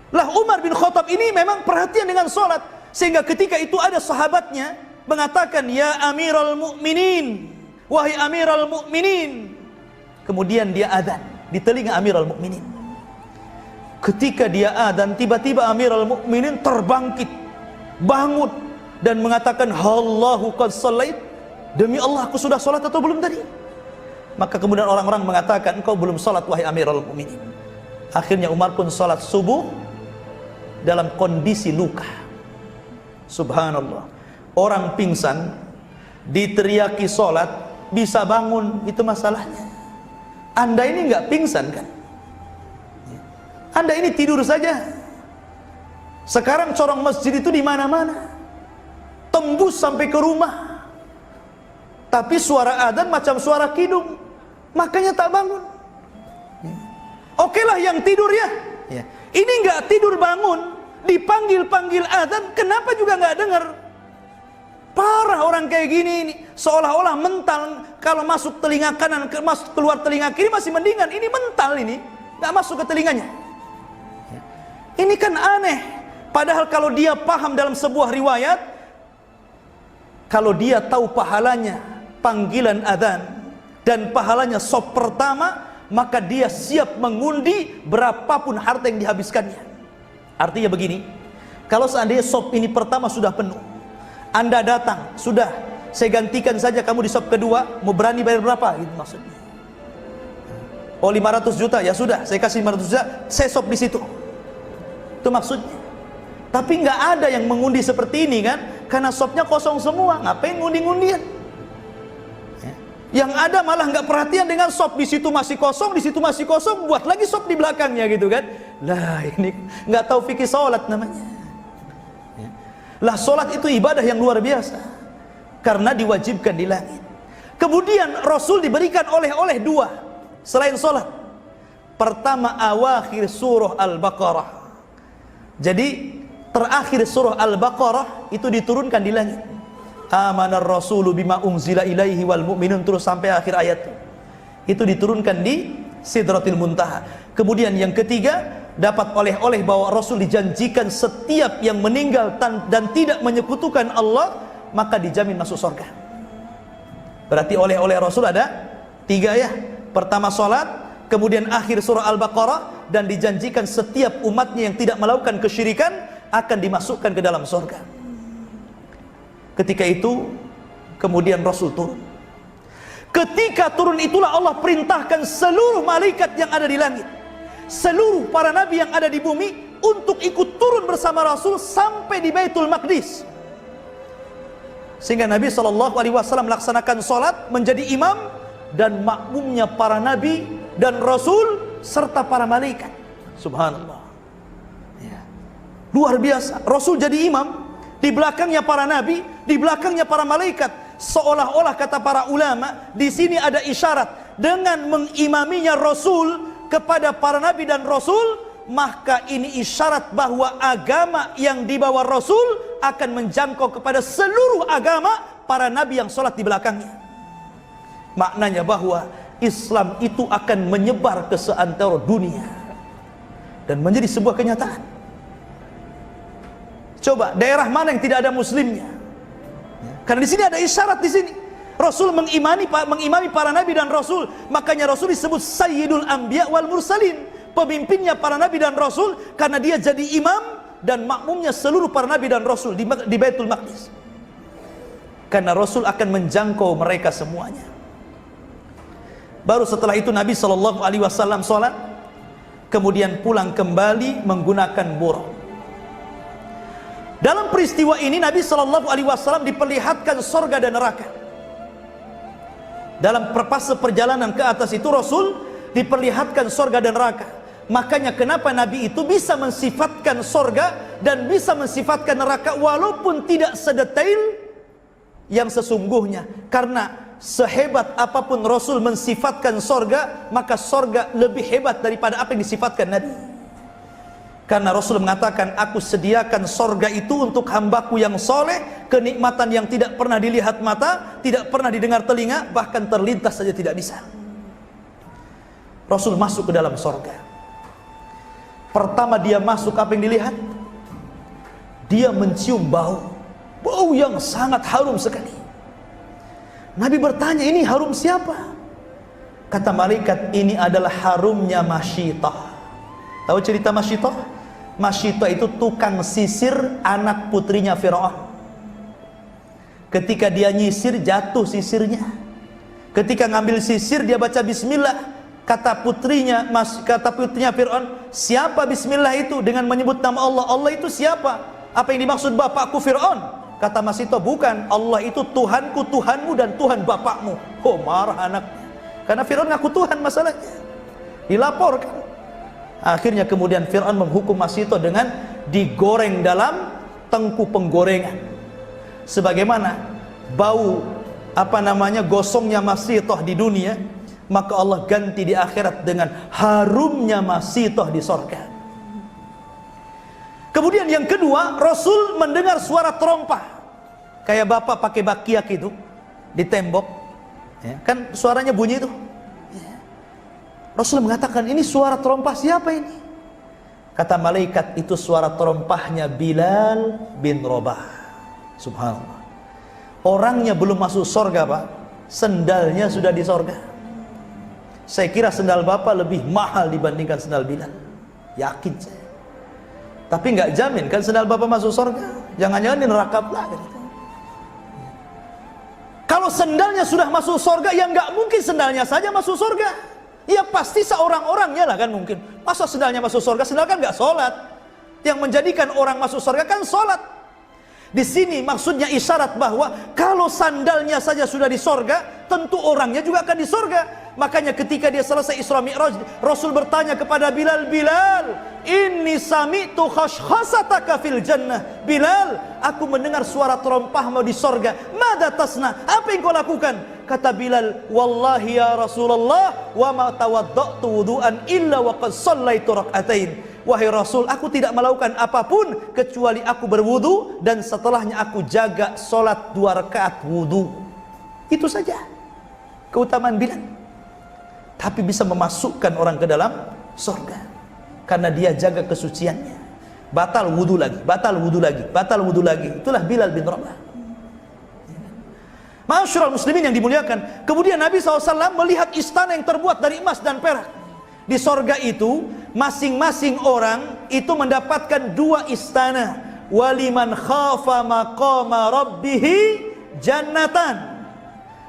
S3: Lah Umar bin Khattab ini memang perhatian dengan sholat, sehingga ketika itu ada sahabatnya mengatakan, ya Amirul Mukminin, wahai Amirul Mukminin. Kemudian dia adzan di telinga Amirul Mukminin. Ketika dia adzan, tiba-tiba Amirul Mukminin terbangkit, bangun dan mengatakan, Allahu qad shallait. Demi Allah, aku sudah sholat atau belum tadi? Maka kemudian orang-orang mengatakan, engkau belum sholat wahai Amirul Mukminin. Akhirnya Umar pun sholat subuh dalam kondisi luka. Subhanallah. Orang pingsan diteriaki sholat bisa bangun, itu masalahnya. Anda ini nggak pingsan kan? Anda ini tidur saja. Sekarang corong masjid itu di mana-mana, tembus sampai ke rumah. Tapi suara adzan macam suara kidung, makanya tak bangun. Oke lah yang tidur ya. Ini nggak tidur bangun, dipanggil-panggil adzan, kenapa juga nggak dengar? Parah orang kayak gini ini. Seolah-olah mental, kalau masuk telinga kanan, masuk keluar telinga kiri masih mendingan. Ini mental ini, nggak masuk ke telinganya. Ini kan aneh. Padahal kalau dia paham dalam sebuah riwayat, kalau dia tahu pahalanya panggilan adzan dan pahalanya sop pertama, maka dia siap mengundi berapapun harta yang dihabiskannya. Artinya begini, kalau seandainya sop ini pertama sudah penuh, Anda datang, sudah, saya gantikan saja kamu di sop kedua, mau berani bayar berapa? Gitu maksudnya. Oh 500 juta, ya sudah, saya kasih 500 juta, saya sop di situ. Itu maksudnya. Tapi nggak ada yang mengundi seperti ini kan, karena sopnya kosong semua, ngapain ngundi-ngundian? Yang ada malah nggak perhatian dengan sop, di situ masih kosong, di situ masih kosong, buat lagi sop di belakangnya gitu kan. Lah ini nggak tahu fikih sholat namanya. Lah sholat itu ibadah yang luar biasa karena diwajibkan di langit. Kemudian Rasul diberikan oleh-oleh dua selain sholat. Pertama awakhir surah Al-Baqarah. Jadi terakhir surah Al-Baqarah itu diturunkan di langit. Amanar rasulu bima unzila ilaihi wal mu'minun, terus sampai akhir ayat itu diturunkan di Sidratil Muntaha. Kemudian yang ketiga, dapat oleh-oleh bahwa Rasul dijanjikan setiap yang meninggal dan tidak menyekutukan Allah maka dijamin masuk surga. Berarti oleh-oleh Rasul ada tiga ya. Pertama sholat, kemudian akhir surah Al-Baqarah, dan dijanjikan setiap umatnya yang tidak melakukan kesyirikan akan dimasukkan ke dalam surga. Ketika itu kemudian Rasul turun. Ketika turun itulah Allah perintahkan seluruh malaikat yang ada di langit, seluruh para nabi yang ada di bumi untuk ikut turun bersama Rasul sampai di Baitul Maqdis. Sehingga Nabi SAW melaksanakan sholat menjadi imam dan makmumnya para nabi dan Rasul serta para malaikat. Subhanallah ya. Luar biasa. Rasul jadi imam, di belakangnya para nabi, di belakangnya para malaikat. Seolah-olah kata para ulama, di sini ada isyarat dengan mengimaminya Rasul kepada para nabi dan Rasul, maka ini isyarat bahwa agama yang dibawa Rasul akan menjangkau kepada seluruh agama para nabi yang sholat di belakangnya. Maknanya bahwa Islam itu akan menyebar ke seantero dunia dan menjadi sebuah kenyataan. Coba daerah mana yang tidak ada muslimnya? Karena di sini ada isyarat di sini. Rasul mengimami para nabi dan Rasul, makanya Rasul disebut Sayyidul Anbiya wal Mursalin, pemimpinnya para nabi dan Rasul, karena dia jadi imam dan makmumnya seluruh para nabi dan Rasul di Baitul Maqdis. Karena Rasul akan menjangkau mereka semuanya. Baru setelah itu Nabi SAW sholat, kemudian pulang kembali menggunakan buraq. Dalam peristiwa ini Nabi SAW diperlihatkan sorga dan neraka. Dalam fase perjalanan ke atas itu Rasul diperlihatkan sorga dan neraka. Makanya kenapa Nabi itu bisa mensifatkan sorga dan bisa mensifatkan neraka walaupun tidak sedetail yang sesungguhnya. Karena sehebat apapun Rasul mensifatkan sorga, maka sorga lebih hebat daripada apa yang disifatkan Nabi. Karena Rasul mengatakan, aku sediakan sorga itu untuk hambaku yang soleh, kenikmatan yang tidak pernah dilihat mata, tidak pernah didengar telinga, bahkan terlintas saja tidak bisa. Rasul masuk ke dalam sorga. Pertama dia masuk, apa yang dilihat? Dia mencium bau yang sangat harum sekali. Nabi bertanya, ini harum siapa? Kata malaikat, ini adalah harumnya Masyitah. Tahu cerita Masyitah? Masyitah itu tukang sisir anak putrinya Fir'aun. Ketika dia nyisir, jatuh sisirnya. Ketika ngambil sisir, dia baca bismillah. Kata putrinya Fir'aun, siapa bismillah itu? Dengan menyebut nama Allah. Allah itu siapa? Apa yang dimaksud bapakku Fir'aun? Kata Masyitah, bukan. Allah itu Tuhanku, Tuhanmu, dan Tuhan bapakmu. Oh, marah anaknya. Karena Fir'aun ngaku Tuhan masalahnya. Dilaporkan. Akhirnya kemudian Fir'aun menghukum Masyitah dengan digoreng dalam tengku penggorengan. Sebagaimana bau gosongnya Masyitah di dunia, maka Allah ganti di akhirat dengan harumnya Masyitah di sorga. Kemudian yang kedua, Rasul mendengar suara terompah. kayak bapak pakai bakiak itu di tembok, ya, kan suaranya bunyi itu. Rasul mengatakan, ini suara terompah siapa ini? Kata malaikat, itu suara terompahnya Bilal bin Rabah. Subhanallah. Orangnya belum masuk sorga Pak, sendalnya sudah di sorga. Saya kira sendal bapak lebih mahal dibandingkan sendal Bilal, yakin saya. Tapi nggak jamin kan sendal bapak masuk sorga, jangan-jangan di neraka pula. Kalau sendalnya sudah masuk sorga, ya nggak mungkin sendalnya saja masuk sorga. Ya pasti seorang-orangnya lah kan mungkin. Masa sendalnya masuk sorga, sendal kan nggak sholat. Yang menjadikan orang masuk sorga kan sholat. Di sini maksudnya isyarat bahwa kalau sandalnya saja sudah di sorga, tentu orangnya juga akan di sorga. Makanya ketika dia selesai Isra Mi'raj, Rasul bertanya kepada Bilal, Bilal, inni sami'tu khashkhasataka fil jannah. Bilal, aku mendengar suara terompahmu di sorga. Mada tasna? Apa yang kau lakukan? Kata Bilal, wallahi ya Rasulullah, wa ma tawadda'tu wudu'an illa wa qad shallaitu rak'atain. Wahai Rasul, aku tidak melakukan apapun kecuali aku berwudu dan setelahnya aku jaga solat 2 rakaat wudu. Itu saja keutamaan Bilal. Tapi bisa memasukkan orang ke dalam surga karena dia jaga kesuciannya. Batal wudu lagi, batal wudu lagi, batal wudu lagi. Itulah Bilal bin Rabah. Ma'asyiral muslimin yang dimuliakan. Kemudian Nabi SAW melihat istana yang terbuat dari emas dan perak. Di sorga itu masing-masing orang itu mendapatkan 2 istana. Waliman khafa maqama rabbihi jannatan.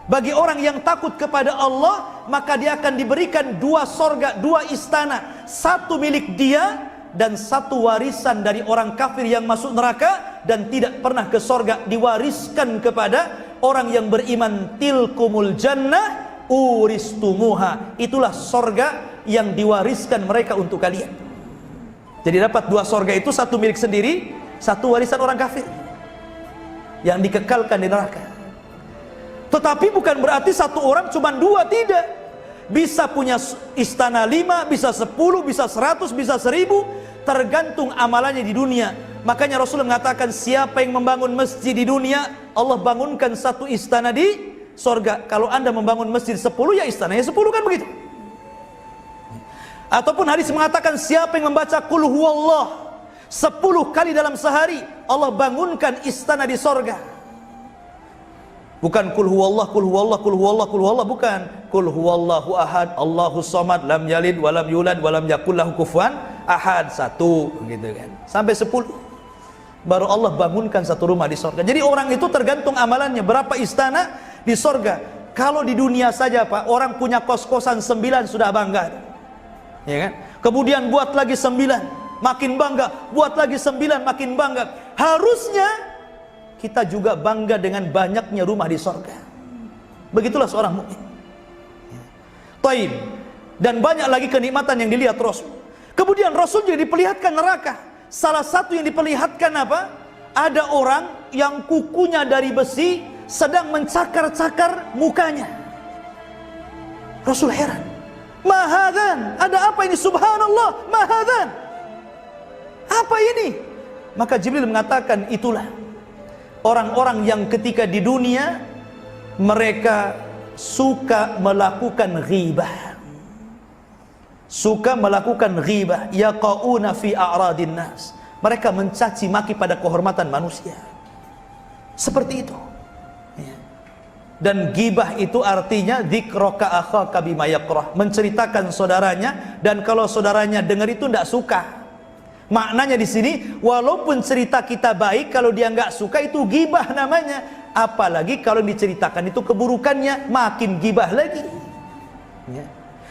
S3: Bagi orang yang takut kepada Allah, maka dia akan diberikan 2 sorga, 2 istana. 1 milik dia dan 1 warisan dari orang kafir yang masuk neraka dan tidak pernah ke sorga, diwariskan kepada orang yang beriman. Tilkumul jannah uristumuha. Itulah sorga yang diwariskan mereka untuk kalian. Jadi dapat 2 sorga itu, 1 milik sendiri, 1 warisan orang kafir yang dikekalkan di neraka. Tetapi bukan berarti 1 orang cuma 2, tidak. Bisa punya istana 5, bisa 10, bisa 100, bisa 1000, tergantung amalannya di dunia. Makanya Rasul mengatakan, siapa yang membangun masjid di dunia, Allah bangunkan 1 istana di sorga. Kalau anda membangun masjid 10, ya istananya 10, kan begitu. Ataupun hadis mengatakan, siapa yang membaca qul huwallah 10 kali dalam sehari, Allah bangunkan istana di sorga. Bukan qul huwallah, qul huwallah, qul huwallah, qul huwallah, bukan. Qul huwallahu ahad, Allahus samad, lam yalid walam yulad walam yakul lahu kufuwan ahad. 1 gitu kan. Sampai 10. Baru Allah bangunkan 1 rumah di sorga. Jadi orang itu tergantung amalannya, berapa istana di sorga. Kalau di dunia saja Pak, orang punya kos-kosan 9 sudah bangga, ya kan? Kemudian buat lagi 9, makin bangga. Buat lagi 9, makin bangga. Harusnya kita juga bangga dengan banyaknya rumah di sorga. Begitulah seorang mukmin. Taib. Dan banyak lagi kenikmatan yang dilihat Rasul. Kemudian Rasul juga diperlihatkan neraka. Salah satu yang diperlihatkan apa? Ada orang yang kukunya dari besi sedang mencakar-cakar mukanya. Rasul heran. Mahadhan, ada apa ini? Subhanallah, mahadhan. Apa ini? Maka Jibril mengatakan, itulah orang-orang yang ketika di dunia mereka suka melakukan ghibah. Suka melakukan ghibah, yaqauna fi a'radin nas. Mereka mencaci maki pada kehormatan manusia. Seperti itu. Dan ghibah itu artinya dzikraka akhaka bima yakrah, menceritakan saudaranya, dan kalau saudaranya dengar itu tidak suka. Maknanya di sini, walaupun cerita kita baik, kalau dia nggak suka itu ghibah namanya. Apalagi kalau diceritakan itu keburukannya, makin ghibah lagi. Ya.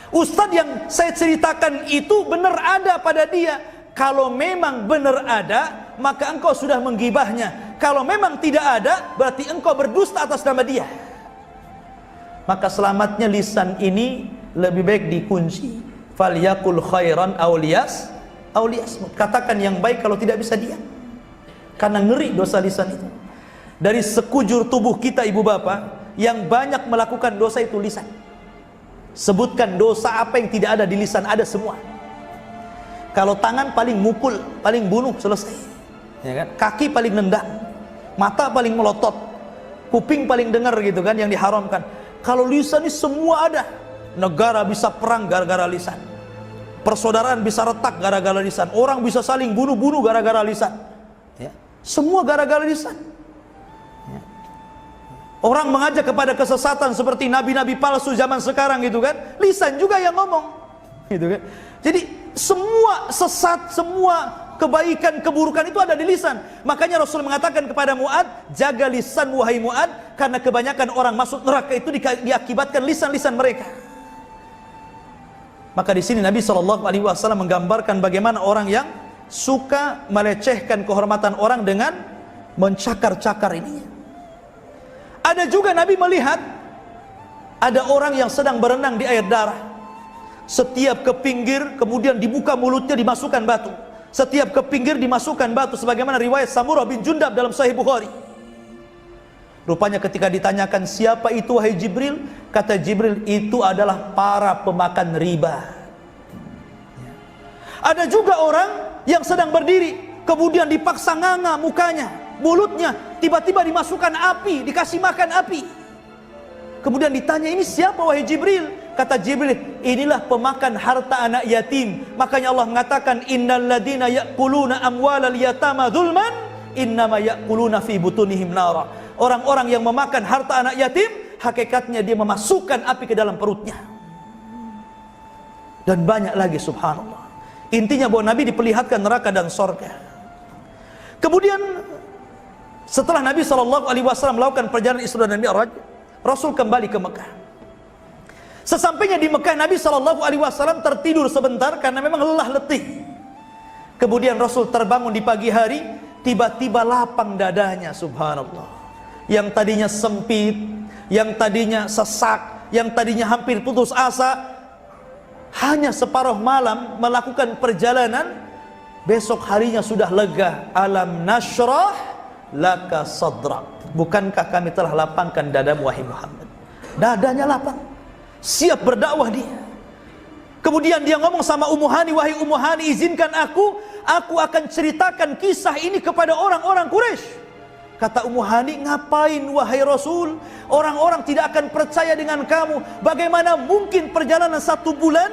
S3: Ustadz yang saya ceritakan itu benar ada pada dia. Kalau memang benar ada, maka engkau sudah menggibahnya. Kalau memang tidak ada, berarti engkau berdusta atas nama dia. Maka selamatnya lisan ini lebih baik dikunci. Falyakul khairan auliyas. Katakan yang baik kalau tidak bisa diam. Karena ngeri dosa lisan itu. Dari sekujur tubuh kita ibu bapak, yang banyak melakukan dosa itu lisan. Sebutkan dosa apa yang tidak ada di lisan, ada semua. Kalau tangan paling mukul, paling bunuh, selesai, ya kan? Kaki paling nendang, mata paling melotot, kuping paling dengar gitu kan yang diharamkan. Kalau lisan ini semua ada. Negara bisa perang gara-gara lisan. Persaudaraan bisa retak gara-gara lisan. Orang bisa saling bunuh-bunuh gara-gara lisan. Ya. Semua gara-gara lisan. Ya. Orang mengajak kepada kesesatan seperti nabi-nabi palsu zaman sekarang gitu kan. Lisan juga yang ngomong. Gitu kan. Jadi semua sesat, semua kebaikan, keburukan itu ada di lisan. Makanya Rasul mengatakan kepada Mu'ad, jaga lisan wahai Mu'ad, karena kebanyakan orang masuk neraka itu diakibatkan lisan-lisan mereka. Maka di sini Nabi SAW menggambarkan bagaimana orang yang suka melecehkan kehormatan orang dengan mencakar-cakar ini. Ada juga Nabi melihat ada orang yang sedang berenang di air darah. Setiap ke pinggir kemudian dibuka mulutnya, dimasukkan batu. Setiap ke pinggir dimasukkan batu, sebagaimana riwayat Samurah bin Jundab dalam Sahih Bukhari. Rupanya ketika ditanyakan siapa itu wahai Jibril, kata Jibril itu adalah para pemakan riba. Ada juga orang yang sedang berdiri, kemudian dipaksa nganga mukanya, mulutnya tiba-tiba dimasukkan api, dikasih makan api. Kemudian ditanya, ini siapa wahai Jibril? Kata Jibril, inilah pemakan harta anak yatim. Makanya Allah mengatakan, innal ladina ya'kuluna amwalal yatama dzulman innama ya'kuluna fi butunihim nara. Orang-orang yang memakan harta anak yatim, hakikatnya dia memasukkan api ke dalam perutnya. Dan banyak lagi, subhanallah. Intinya bahwa Nabi diperlihatkan neraka dan sorga. Kemudian setelah Nabi SAW melakukan perjalanan Isra dan Mi'raj, Rasul kembali ke Mekah. Sesampainya di Mekah, Nabi SAW tertidur sebentar karena memang lelah letih. Kemudian Rasul terbangun di pagi hari, tiba-tiba lapang dadanya, subhanallah. Yang tadinya sempit, yang tadinya sesak, yang tadinya hampir putus asa, hanya separuh malam melakukan perjalanan, besok harinya sudah lega. Alam nashrah laka sadrak. Bukankah kami telah lapangkan dadamu wahai Muhammad? Dadanya lapang, siap berdakwah dia. Kemudian dia ngomong sama Ummu Hani, wahai Ummu Hani, izinkan aku akan ceritakan kisah ini kepada orang-orang Quraisy. Kata Ummu Hani, ngapain wahai Rasul? Orang-orang tidak akan percaya dengan kamu. Bagaimana mungkin perjalanan 1 bulan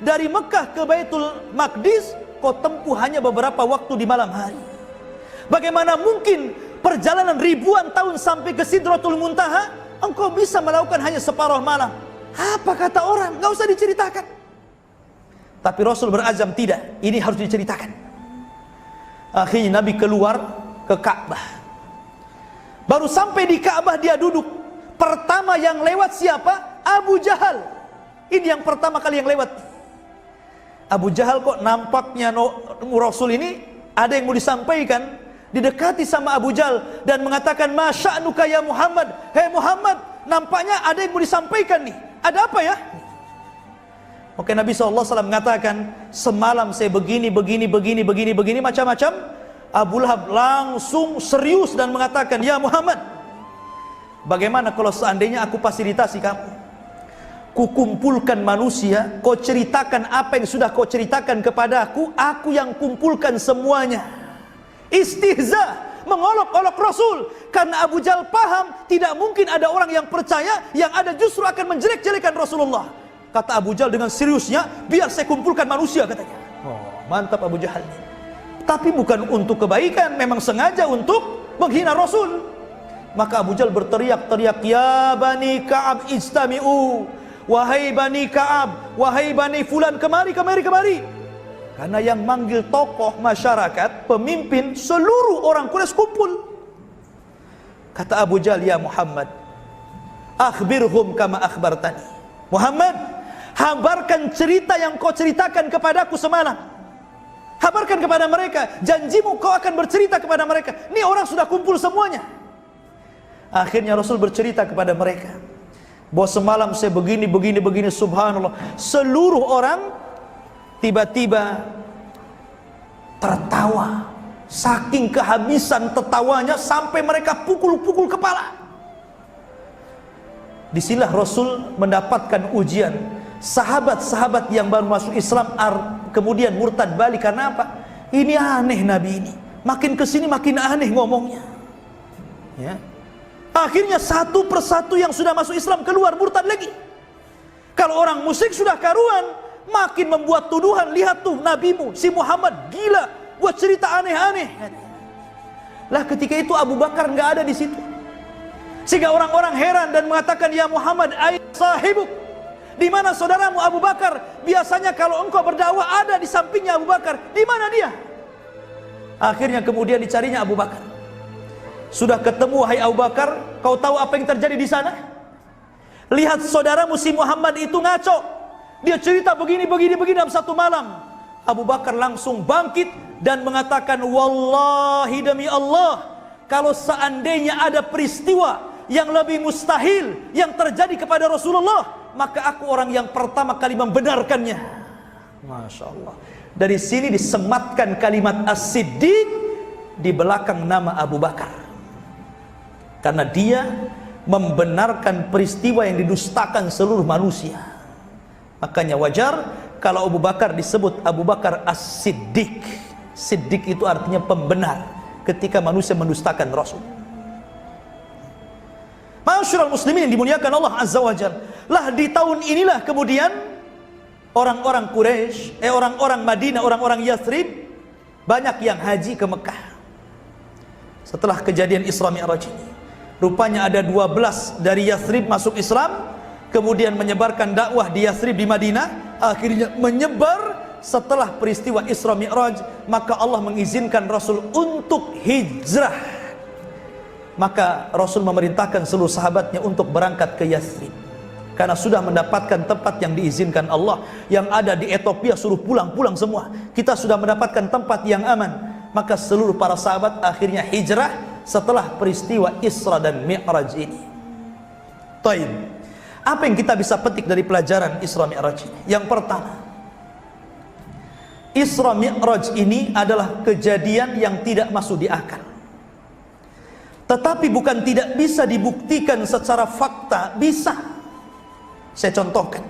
S3: dari Mekah ke Baitul Maqdis kau tempuh hanya beberapa waktu di malam hari? Bagaimana mungkin perjalanan ribuan tahun sampai ke Sidratul Muntaha engkau bisa melakukan hanya separuh malam? Apa kata orang? Gak usah diceritakan. Tapi Rasul berazam, tidak, ini harus diceritakan. Akhirnya Nabi keluar ke Ka'bah. Baru sampai di Ka'bah dia duduk. Pertama yang lewat siapa? Abu Jahal. Ini yang pertama kali yang lewat. Abu Jahal kok nampaknya Rasul ini ada yang mau disampaikan. Didekati sama Abu Jahal dan mengatakan, masya'nuka ya Muhammad. Hei Muhammad, nampaknya ada yang mau disampaikan nih. Ada apa ya? Oke, Nabi SAW mengatakan, semalam saya begini macam-macam. Abu Lahab langsung serius dan mengatakan, ya Muhammad, bagaimana kalau seandainya aku fasilitasi kamu? Kukumpulkan manusia, kau ceritakan apa yang sudah kau ceritakan kepada aku yang kumpulkan semuanya. Istihza, mengolok-olok Rasul. Karena Abu Jahal paham, tidak mungkin ada orang yang percaya, yang ada justru akan menjelek-jelekan Rasulullah. Kata Abu Jahal dengan seriusnya, biar saya kumpulkan manusia, katanya. Oh, mantap Abu Jahal. Tapi bukan untuk kebaikan, memang sengaja untuk menghina Rasul. Maka Abu Jahal berteriak-teriak, ya Bani Ka'ab istami'u, wahai Bani Ka'ab, wahai Bani Fulan, kemari. Karena yang manggil tokoh masyarakat, pemimpin, seluruh orang Quraisy kumpul. Kata Abu Jahal, ya Muhammad, akhbirhum kama akhbartani. Muhammad, habarkan cerita yang kau ceritakan kepadaku semalam. Habarkan kepada mereka, janjimu kau akan bercerita kepada mereka. Ini orang sudah kumpul semuanya. Akhirnya Rasul bercerita kepada mereka bahwa semalam saya begini, subhanallah. Seluruh orang tiba-tiba tertawa. Saking kehabisan tertawanya sampai mereka pukul-pukul kepala. Disinilah Rasul mendapatkan ujian. Sahabat-sahabat yang baru masuk Islam kemudian murtad balik. Karena apa? Ini aneh Nabi ini. Makin kesini makin aneh ngomongnya. Ya. Akhirnya satu persatu yang sudah masuk Islam keluar murtad lagi. Kalau orang musyrik sudah karuan, makin membuat tuduhan. Lihat tuh nabimu si Muhammad gila, buat cerita aneh-aneh. Lah ketika itu Abu Bakar nggak ada di situ, sehingga orang-orang heran dan mengatakan, ya Muhammad, aina sahibuk, di mana saudaramu Abu Bakar? Biasanya kalau engkau berdakwah ada di sampingnya Abu Bakar, di mana dia? Akhirnya kemudian dicarinya Abu Bakar. Sudah ketemu, hai Abu Bakar, kau tahu apa yang terjadi di sana? Lihat saudaramu si Muhammad itu ngaco. Dia cerita begini dalam satu malam. Abu Bakar langsung bangkit dan mengatakan, wallahi demi Allah, kalau seandainya ada peristiwa yang lebih mustahil yang terjadi kepada Rasulullah, maka aku orang yang pertama kali membenarkannya. Masya Allah. Dari sini disematkan kalimat As-Siddiq di belakang nama Abu Bakar, karena dia membenarkan peristiwa yang didustakan seluruh manusia. Makanya wajar kalau Abu Bakar disebut Abu Bakar As-Siddiq. Siddiq itu artinya pembenar ketika manusia mendustakan Rasul. Ma'asyiral muslimin yang dimuliakan Allah Azza wa Jalla, lah di tahun inilah kemudian orang-orang Quraisy, orang-orang Madinah, orang-orang Yathrib banyak yang haji ke Mekah. Setelah kejadian Isra Mi'raj ini, rupanya ada 12 dari Yathrib masuk Islam, kemudian menyebarkan dakwah di Yathrib di Madinah, akhirnya menyebar. Setelah peristiwa Isra Mi'raj, maka Allah mengizinkan Rasul untuk hijrah. Maka Rasul memerintahkan seluruh sahabatnya untuk berangkat ke Yathrib, karena sudah mendapatkan tempat yang diizinkan Allah. Yang ada di Ethiopia suruh pulang-pulang semua. Kita sudah mendapatkan tempat yang aman. Maka seluruh para sahabat akhirnya hijrah setelah peristiwa Isra dan Mi'raj ini. Taib. Apa yang kita bisa petik dari pelajaran Isra Mi'raj ini? Yang pertama, Isra Mi'raj ini adalah kejadian yang tidak masuk di akal. Tetapi bukan tidak bisa dibuktikan secara fakta, bisa. Saya contohkan.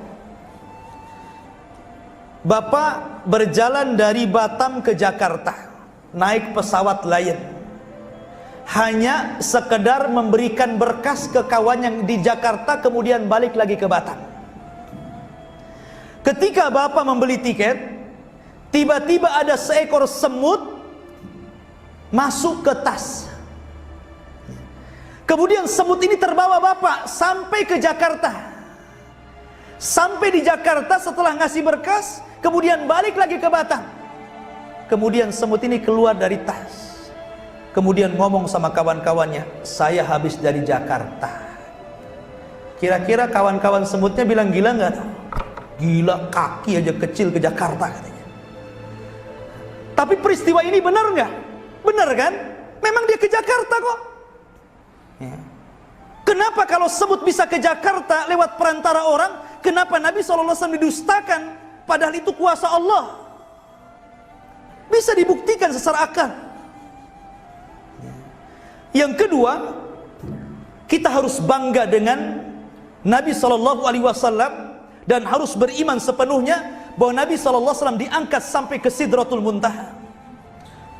S3: Bapak berjalan dari Batam ke Jakarta, naik pesawat Lion, hanya sekedar memberikan berkas ke kawan yang di Jakarta, kemudian balik lagi ke Batam. Ketika Bapak membeli tiket, tiba-tiba ada seekor semut masuk ke tas. Kemudian semut ini terbawa Bapak sampai ke Jakarta. Sampai di Jakarta setelah ngasih berkas, kemudian balik lagi ke Batam. Kemudian semut ini keluar dari tas, kemudian ngomong sama kawan-kawannya, saya habis dari Jakarta. Kira-kira kawan-kawan semutnya bilang gila nggak? Gila, kaki aja kecil ke Jakarta katanya. Tapi peristiwa ini benar nggak? Benar kan? Memang dia ke Jakarta kok. Ya. Kenapa kalau semut bisa ke Jakarta lewat perantara orang, kenapa Nabi SAW didustakan? Padahal itu kuasa Allah. Bisa dibuktikan secara akal. Yang kedua, kita harus bangga dengan Nabi SAW dan harus beriman sepenuhnya bahwa Nabi SAW diangkat sampai ke Sidratul Muntaha.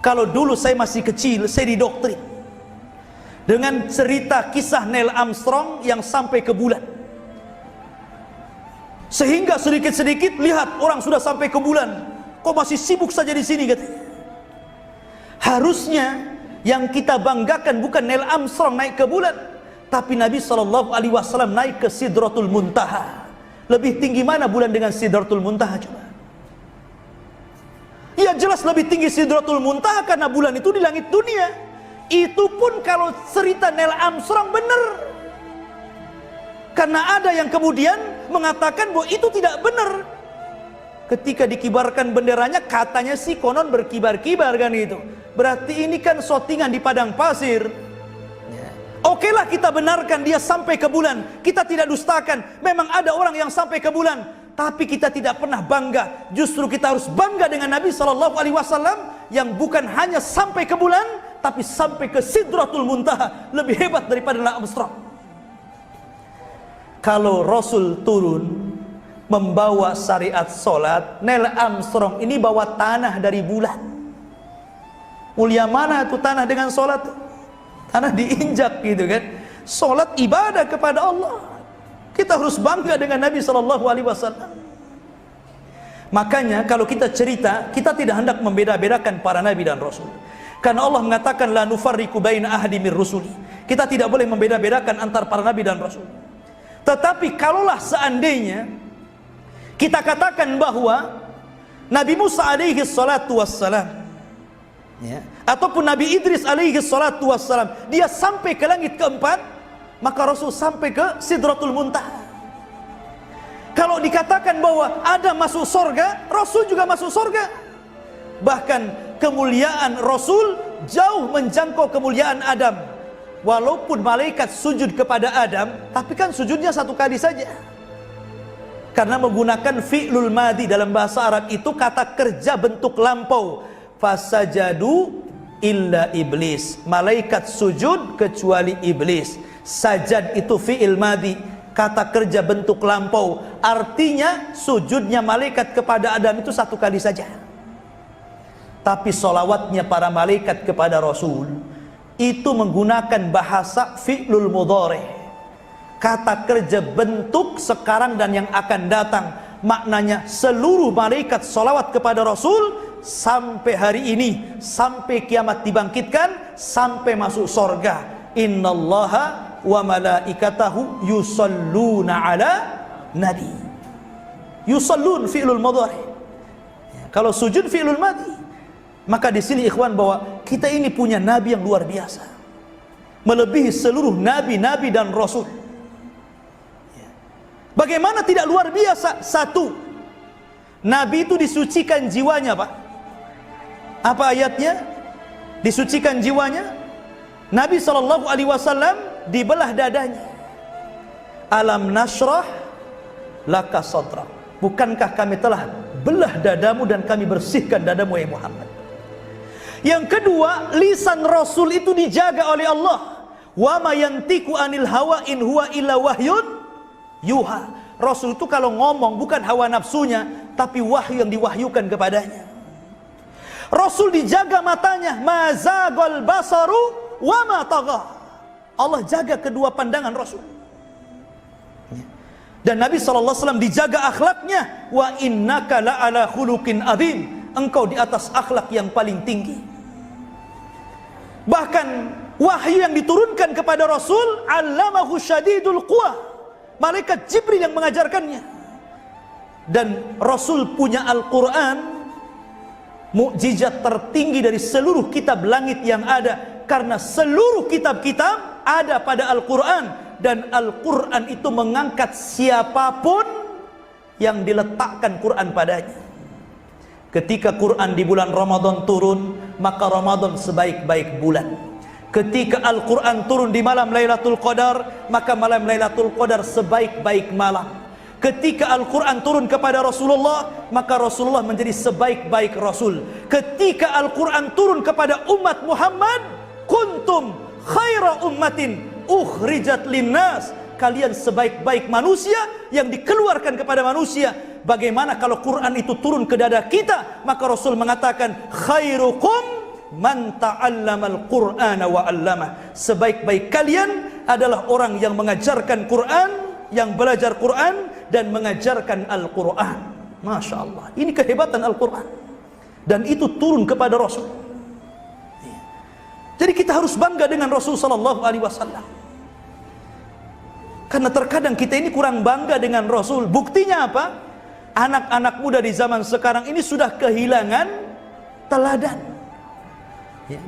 S3: Kalau dulu saya masih kecil, saya didoktrin dengan cerita kisah Neil Armstrong yang sampai ke bulan, sehingga sedikit-sedikit lihat orang sudah sampai ke bulan, kok masih sibuk saja di sini katanya. Harusnya yang kita banggakan bukan Neil Armstrong naik ke bulan, tapi Nabi SAW naik ke Sidratul Muntaha. Lebih tinggi mana bulan dengan Sidratul Muntaha coba? Ya jelas lebih tinggi Sidratul Muntaha karena bulan itu di langit dunia. Itu pun kalau cerita Neil Armstrong benar. Karena ada yang kemudian mengatakan bahwa itu tidak benar. Ketika dikibarkan benderanya, katanya sih konon berkibar-kibar kan itu. Berarti ini kan shootingan di padang pasir. Okelah kita benarkan dia sampai ke bulan, kita tidak dustakan. Memang ada orang yang sampai ke bulan, tapi kita tidak pernah bangga. Justru kita harus bangga dengan Nabi SAW yang bukan hanya sampai ke bulan, tapi sampai ke Sidratul Muntaha. Lebih hebat daripada Neil Armstrong. Kalau Rasul turun membawa syariat solat, Neil Armstrong ini bawa tanah dari bulan. Mulia mana itu tanah dengan solat? Tanah diinjak gitu kan. Salat ibadah kepada Allah. Kita harus bangga dengan Nabi sallallahu alaihi wasallam. Makanya kalau kita cerita, kita tidak hendak membeda-bedakan para nabi dan rasul. Karena Allah mengatakan la nufarriqu baina ahadin mir rusuli. Kita tidak boleh membeda-bedakan antara para nabi dan rasul. Tetapi kalaulah seandainya kita katakan bahwa Nabi Musa alaihi salatu wassalam, ya, ataupun Nabi Idris alaihi salatu wassalam, dia sampai ke langit keempat, maka Rasul sampai ke Sidratul Muntaha. Kalau dikatakan bahwa Adam masuk surga, Rasul juga masuk surga. Bahkan kemuliaan Rasul jauh menjangkau kemuliaan Adam. Walaupun malaikat sujud kepada Adam, tapi kan sujudnya satu kali saja. Karena menggunakan fi'lul madhi, dalam bahasa Arab itu kata kerja bentuk lampau. Fasajadu illa iblis. Malaikat sujud kecuali iblis. Sajad itu fi'il madhi, kata kerja bentuk lampau. Artinya sujudnya malaikat kepada Adam itu satu kali saja. Tapi solawatnya para malaikat kepada Rasul itu menggunakan bahasa fi'lul mudhari, kata kerja bentuk sekarang dan yang akan datang. Maknanya seluruh malaikat solawat kepada Rasul sampai hari ini, sampai kiamat dibangkitkan, sampai masuk surga. Innallaha wa malaikatahu yusalluna ala nabi. Yusallun fi'lul mudhari. Kalau sujud fi'lul madhi. Maka di sini ikhwan bahwa kita ini punya nabi yang luar biasa, melebihi seluruh nabi-nabi dan rasul. Bagaimana tidak luar biasa? Satu, Nabi itu disucikan jiwanya, Pak. Apa ayatnya? Disucikan jiwanya. Nabi SAW dibelah dadanya. Alam nashrah laka sadrak. Bukankah kami telah belah dadamu dan kami bersihkan dadamu, ya Muhammad. Yang kedua, lisan Rasul itu dijaga oleh Allah. Wa ma yantiqu anil hawa in huwa illa wahyun yuha. Rasul itu kalau ngomong bukan hawa nafsunya, tapi wahyu yang diwahyukan kepadanya. Rasul dijaga matanya, mazagol basaru wa ma tagha. Allah jaga kedua pandangan Rasul. Dan Nabi SAW dijaga akhlaknya, wa innaka la'ala khuluqin adzim. Engkau di atas akhlak yang paling tinggi. Bahkan wahyu yang diturunkan kepada Rasul, allamahu syadidul quwa. Malaikat Jibril yang mengajarkannya. Dan Rasul punya Al-Quran, mukjizat tertinggi dari seluruh kitab langit yang ada. Karena seluruh kitab-kitab ada pada Al-Quran. Dan Al-Quran itu mengangkat siapapun yang diletakkan Quran padanya. Ketika Quran di bulan Ramadan turun, maka Ramadan sebaik-baik bulan. Ketika Al-Quran turun di malam Lailatul Qadar, maka malam Lailatul Qadar sebaik-baik malam. Ketika Al-Quran turun kepada Rasulullah, maka Rasulullah menjadi sebaik-baik Rasul. Ketika Al-Quran turun kepada umat Muhammad, kuntum khaira ummatin ukhrijat linnas. Kalian sebaik-baik manusia yang dikeluarkan kepada manusia. Bagaimana kalau Quran itu turun ke dada kita? Maka Rasul mengatakan, khairukum man ta'allamal Qur'ana wa 'allamah. Sebaik-baik kalian adalah orang yang mengajarkan Quran, yang belajar Quran dan mengajarkan Al-Quran. Masya Allah, ini kehebatan Al-Quran. Dan itu turun kepada Rasul. Jadi kita harus bangga dengan Rasul sallallahu alaihi wasallam. Karena terkadang kita ini kurang bangga dengan Rasul. Buktinya apa? Anak-anak muda di zaman sekarang ini sudah kehilangan teladan.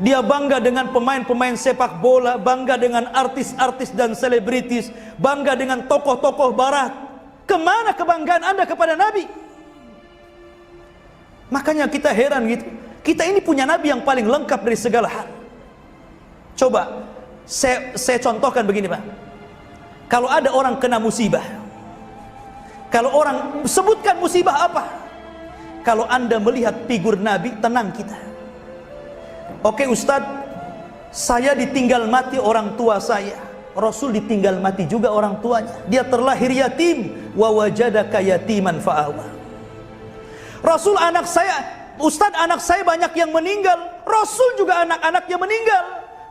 S3: Dia bangga dengan pemain-pemain sepak bola, bangga dengan artis-artis dan selebritis, bangga dengan tokoh-tokoh barat. Kemana kebanggaan Anda kepada Nabi? Makanya kita heran gitu. Kita ini punya Nabi yang paling lengkap dari segala hal. Coba saya contohkan begini, Pak. Kalau ada orang kena musibah, kalau orang sebutkan musibah apa, kalau Anda melihat figur Nabi, tenang kita. Oke Ustadz, saya ditinggal mati orang tua saya. Rasul ditinggal mati juga orang tuanya. Dia terlahir yatim. Wa wajadaka yatiman fa'awa. Rasul, anak saya, Ustadz, anak saya banyak yang meninggal. Rasul juga anak-anaknya meninggal.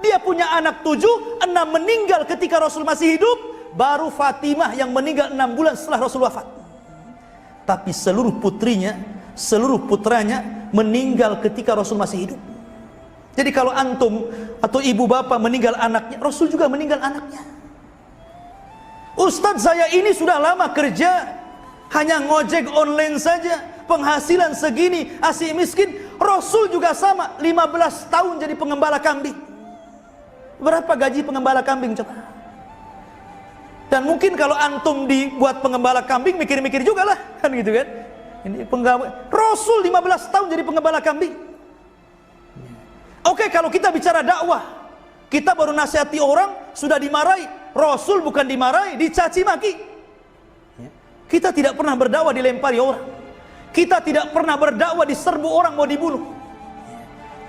S3: Dia punya anak 7, 6 meninggal ketika Rasul masih hidup. Baru Fatimah yang meninggal 6 bulan setelah Rasul wafat. Tapi seluruh putrinya, seluruh putranya meninggal ketika Rasul masih hidup. Jadi kalau antum atau ibu bapak meninggal anaknya, Rasul juga meninggal anaknya. Ustadz, saya ini sudah lama kerja, hanya ngojek online saja, penghasilan segini, asih miskin. Rasul juga sama, 15 tahun jadi pengembala kambing. Berapa gaji pengembala kambing coba? Dan mungkin kalau antum dibuat pengembala kambing, mikir-mikir juga lah, kan gitu kan? Ini pengembala. Rasul 15 tahun jadi pengembala kambing. Oke, kalau kita bicara dakwah, kita baru nasihati orang, sudah dimarahi. Rasul bukan dimarahi, dicaci maki. Kita tidak pernah berdakwah dilempari orang. Kita tidak pernah berdakwah diserbu orang mau dibunuh.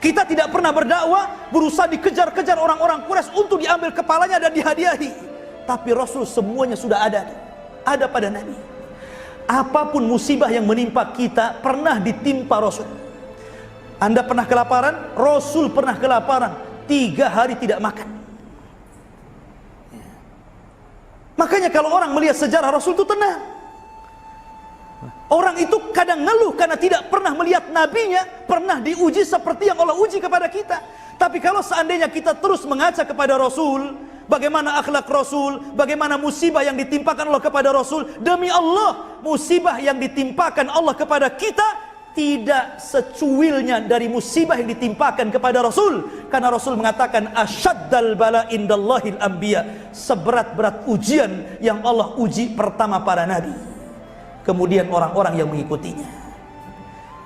S3: Kita tidak pernah berdakwah berusaha dikejar-kejar orang-orang Quraisy untuk diambil kepalanya dan dihadiahi. Tapi Rasul semuanya sudah ada pada Nabi. Apapun musibah yang menimpa kita pernah ditimpa Rasul. Anda pernah kelaparan? Rasul pernah kelaparan, 3 hari tidak makan. Makanya kalau orang melihat sejarah Rasul itu tenang. Orang itu kadang ngeluh karena tidak pernah melihat nabinya pernah diuji seperti yang Allah uji kepada kita. Tapi kalau seandainya kita terus mengaca kepada Rasul, bagaimana akhlak Rasul, bagaimana musibah yang ditimpakan Allah kepada Rasul, demi Allah, musibah yang ditimpakan Allah kepada kita tidak secuilnya dari musibah yang ditimpakan kepada Rasul. Karena Rasul mengatakan asyaddal bala indallahil anbiya, seberat-berat ujian yang Allah uji pertama para nabi, kemudian orang-orang yang mengikutinya.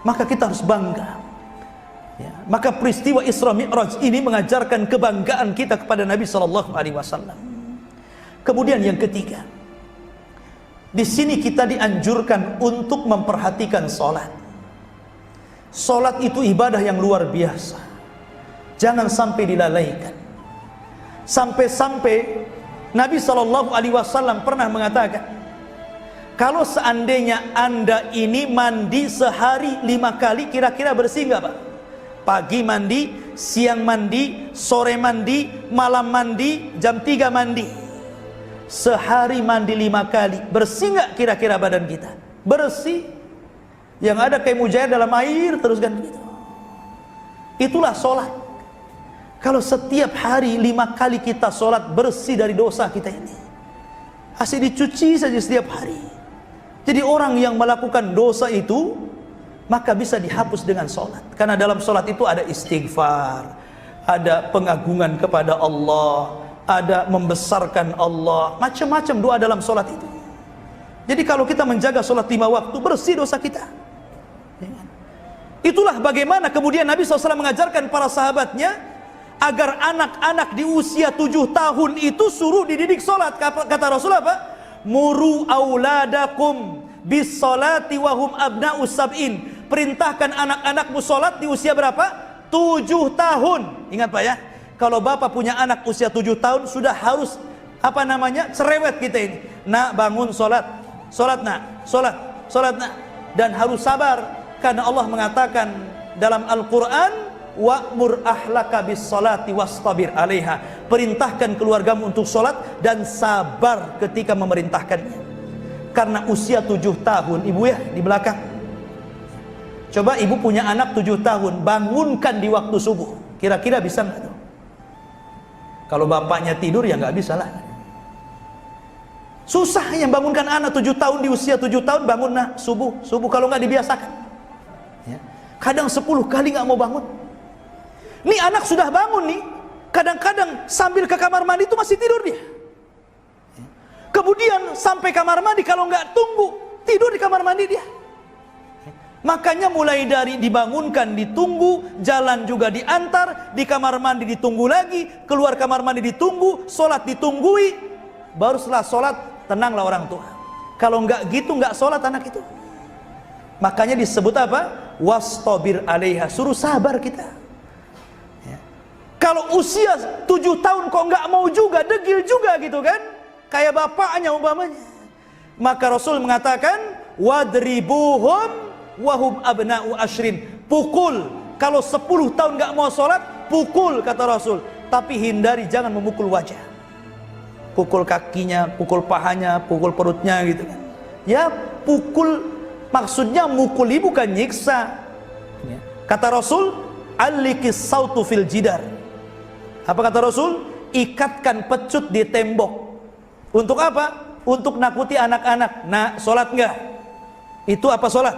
S3: Maka kita harus bangga ya. Maka peristiwa Isra Mi'raj ini mengajarkan kebanggaan kita kepada Nabi SAW. Kemudian yang ketiga, di sini kita dianjurkan untuk memperhatikan sholat. Salat itu ibadah yang luar biasa. Jangan sampai dilalaikan. Sampai-sampai Nabi SAW pernah mengatakan, kalau seandainya Anda ini mandi sehari 5 kali, kira-kira bersih nggak Pak? Pagi mandi, siang mandi, sore mandi, malam mandi, jam 3 mandi. Sehari mandi 5 kali, bersih nggak kira-kira badan kita? Bersih. Yang ada kayak mujair dalam air terus kan begitu. Itulah sholat. Kalau setiap hari 5 kali kita sholat, bersih dari dosa kita ini. Asal dicuci saja setiap hari. Jadi orang yang melakukan dosa itu maka bisa dihapus dengan sholat. Karena dalam sholat itu ada istighfar, ada pengagungan kepada Allah, ada membesarkan Allah, macam-macam doa dalam sholat itu. Jadi kalau kita menjaga sholat 5 waktu, bersih dosa kita. Itulah bagaimana kemudian Nabi SAW mengajarkan para sahabatnya agar anak-anak di usia 7 tahun itu suruh dididik sholat. Kata Rasul apa? Muru auladakum bis sholati wahum abna'us sab'in. Perintahkan anak-anakmu sholat di usia berapa? 7 tahun. Ingat Pak ya, kalau bapak punya anak usia 7 tahun sudah harus cerewet kita ini. Nak bangun sholat, sholat nak, sholat nak. Dan harus sabar. Karena Allah mengatakan dalam Al-Quran, wa'mur ahlaka bis salati wastabir alaiha. Perintahkan keluargamu untuk sholat dan sabar ketika memerintahkannya. Karena usia 7 tahun, ibu ya di belakang. Coba ibu punya anak 7 tahun, bangunkan di waktu subuh. Kira-kira bisa nggak tuh? Kalau bapaknya tidur ya nggak bisa lah. Susah yang bangunkan anak 7 tahun di usia 7 tahun bangun subuh kalau nggak dibiasakan. Kadang 10 kali nggak mau bangun. Nih anak sudah bangun nih, kadang-kadang sambil ke kamar mandi itu masih tidur dia. Kemudian sampai kamar mandi, kalau nggak tunggu, tidur di kamar mandi dia. Makanya mulai dari dibangunkan, ditunggu, jalan juga diantar, di kamar mandi ditunggu lagi, keluar kamar mandi ditunggu, sholat ditunggui, baru setelah sholat tenanglah orang tua. Kalau nggak gitu nggak sholat anak itu. Makanya disebut apa? Wastabir alaiha, suruh sabar kita ya. Kalau usia 7 tahun kok nggak mau juga, degil juga gitu kan, kayak bapaknya umpamanya, maka Rasul mengatakan wadribuhum wahum abna'u ashrin. Pukul. Kalau 10 tahun nggak mau sholat, pukul kata Rasul. tapi hindari jangan memukul wajah. Pukul kakinya, pukul pahanya, pukul perutnya gitu kan. Ya, pukul maksudnya mukuli bukan nyiksa. Ya. Kata Rasul, "Allikis sautu fil jidar." Apa kata Rasul? Ikatkan pecut di tembok. Untuk apa? Untuk nakuti anak-anak. Nah, sholat enggak? Itu apa sholat?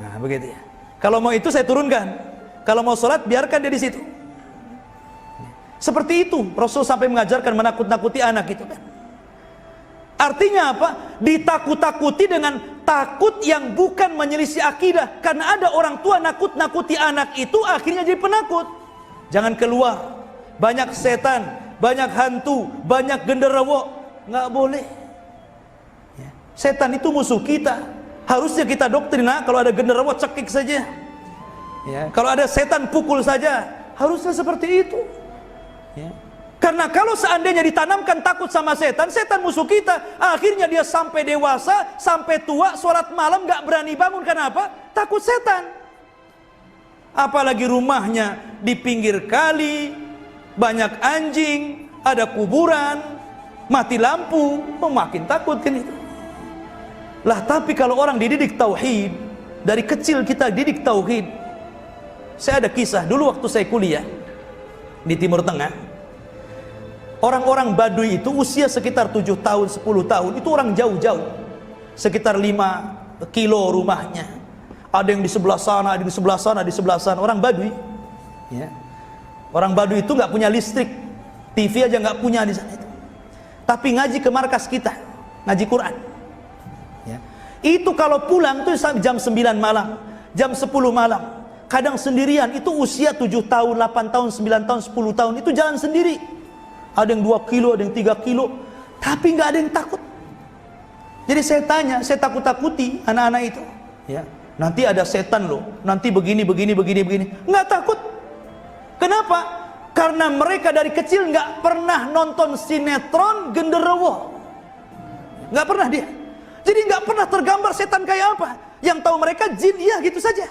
S3: Nah, begitu ya. Kalau mau itu saya turunkan. Kalau mau sholat biarkan dia di situ. Seperti itu Rasul sampai mengajarkan menakut-nakuti anak itu kan. Artinya apa? Ditakut-takuti dengan takut yang bukan menyelisih akidah. Karena ada orang tua nakut-nakuti anak itu akhirnya jadi penakut. Jangan keluar. Banyak setan, banyak hantu, banyak genderuwo. Nggak boleh. Ya. Setan itu musuh kita. Harusnya kita doktrin, kalau ada genderuwo cekik saja. Ya. Kalau ada setan pukul saja. Harusnya seperti itu. Ya. Karena kalau seandainya ditanamkan takut sama setan, setan musuh kita, akhirnya dia sampai dewasa, sampai tua, sholat malam gak berani bangun. Kenapa? Takut setan. Apalagi rumahnya di pinggir kali, banyak anjing, ada kuburan, mati lampu, makin takut kan itu. Lah tapi kalau orang dididik tauhid, dari kecil kita didik tauhid. Saya ada kisah dulu waktu saya kuliah di Timur Tengah. Orang-orang Baduy itu usia sekitar 7 tahun, 10 tahun, itu orang jauh-jauh. Sekitar 5 kilo rumahnya. Ada yang di sebelah sana, ada di sebelah sana, di sebelah sana. Orang Baduy. Ya. Orang Baduy itu nggak punya listrik, TV aja nggak punya di sana itu. Tapi ngaji ke markas kita, ngaji Quran. Ya. Itu kalau pulang tuh jam 9 malam, jam 10 malam. Kadang sendirian, itu usia 7 tahun, 8 tahun, 9 tahun, 10 tahun, itu jalan sendiri. Ada yang 2 kilo, ada yang 3 kilo, tapi nggak ada yang takut. Jadi saya tanya, saya takut-takuti anak-anak itu. Ya, nanti ada setan loh, nanti begini, begini, begini, begini. Nggak takut. Kenapa? Karena mereka dari kecil nggak pernah nonton sinetron genderuwo. Nggak pernah dia. Jadi nggak pernah tergambar setan kayak apa. Yang tahu mereka jin, iya gitu saja.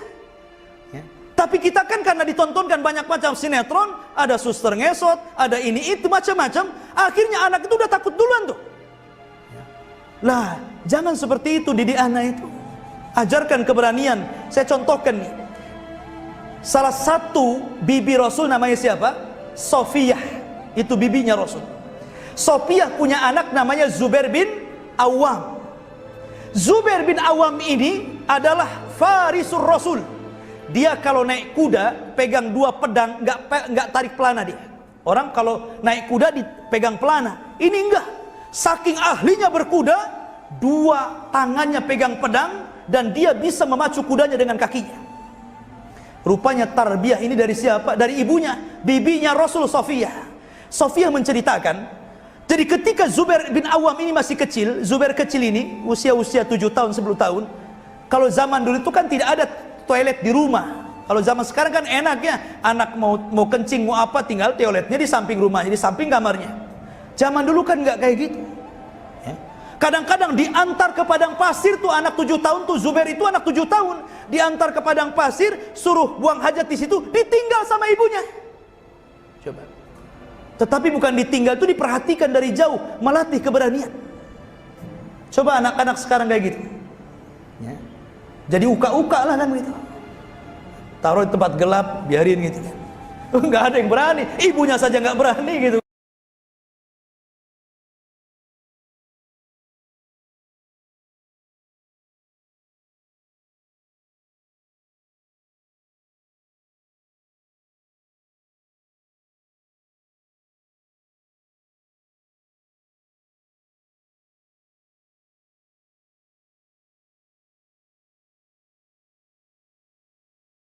S3: Tapi kita kan karena ditontonkan banyak macam sinetron, ada suster ngesot, ada ini itu macam-macam, akhirnya anak itu udah takut duluan tuh. Lah, jangan seperti itu didik anak itu. Ajarkan keberanian. Saya contohkan nih. Salah satu bibi Rasul namanya siapa? Sofiyah. Itu bibinya Rasul. Sofiyah punya anak namanya Zubair bin Awam. Zubair bin Awam ini adalah farisur Rasul. Dia kalau naik kuda pegang 2 pedang, nggak tarik pelana dia. Orang kalau naik kuda dipegang pelana, ini enggak. Saking ahlinya berkuda, 2 tangannya pegang pedang dan dia bisa memacu kudanya dengan kakinya. Rupanya tarbiyah ini dari siapa? Dari ibunya, bibinya Rasul Sofiyah. Sofiyah menceritakan, jadi ketika Zubair bin Awam ini masih kecil, Zubair kecil ini usia 7 tahun, 10 tahun. Kalau zaman dulu itu kan tidak ada toilet di rumah. Kalau zaman sekarang kan enaknya anak mau kencing mau apa tinggal toiletnya di samping rumahnya, di samping kamarnya. Zaman dulu kan nggak kayak gitu. Ya. Kadang-kadang diantar ke padang pasir tuh anak 7 tahun tuh, Zubair itu anak 7 tahun diantar ke padang pasir, suruh buang hajat di situ, ditinggal sama ibunya. Coba. Tetapi bukan ditinggal, itu diperhatikan dari jauh, melatih keberanian. Coba anak-anak sekarang kayak gitu. Ya. Jadi uka-uka lah kan gitu. Taruh di tempat gelap, biarin gitu kan. Nggak ada yang berani, ibunya saja nggak berani gitu.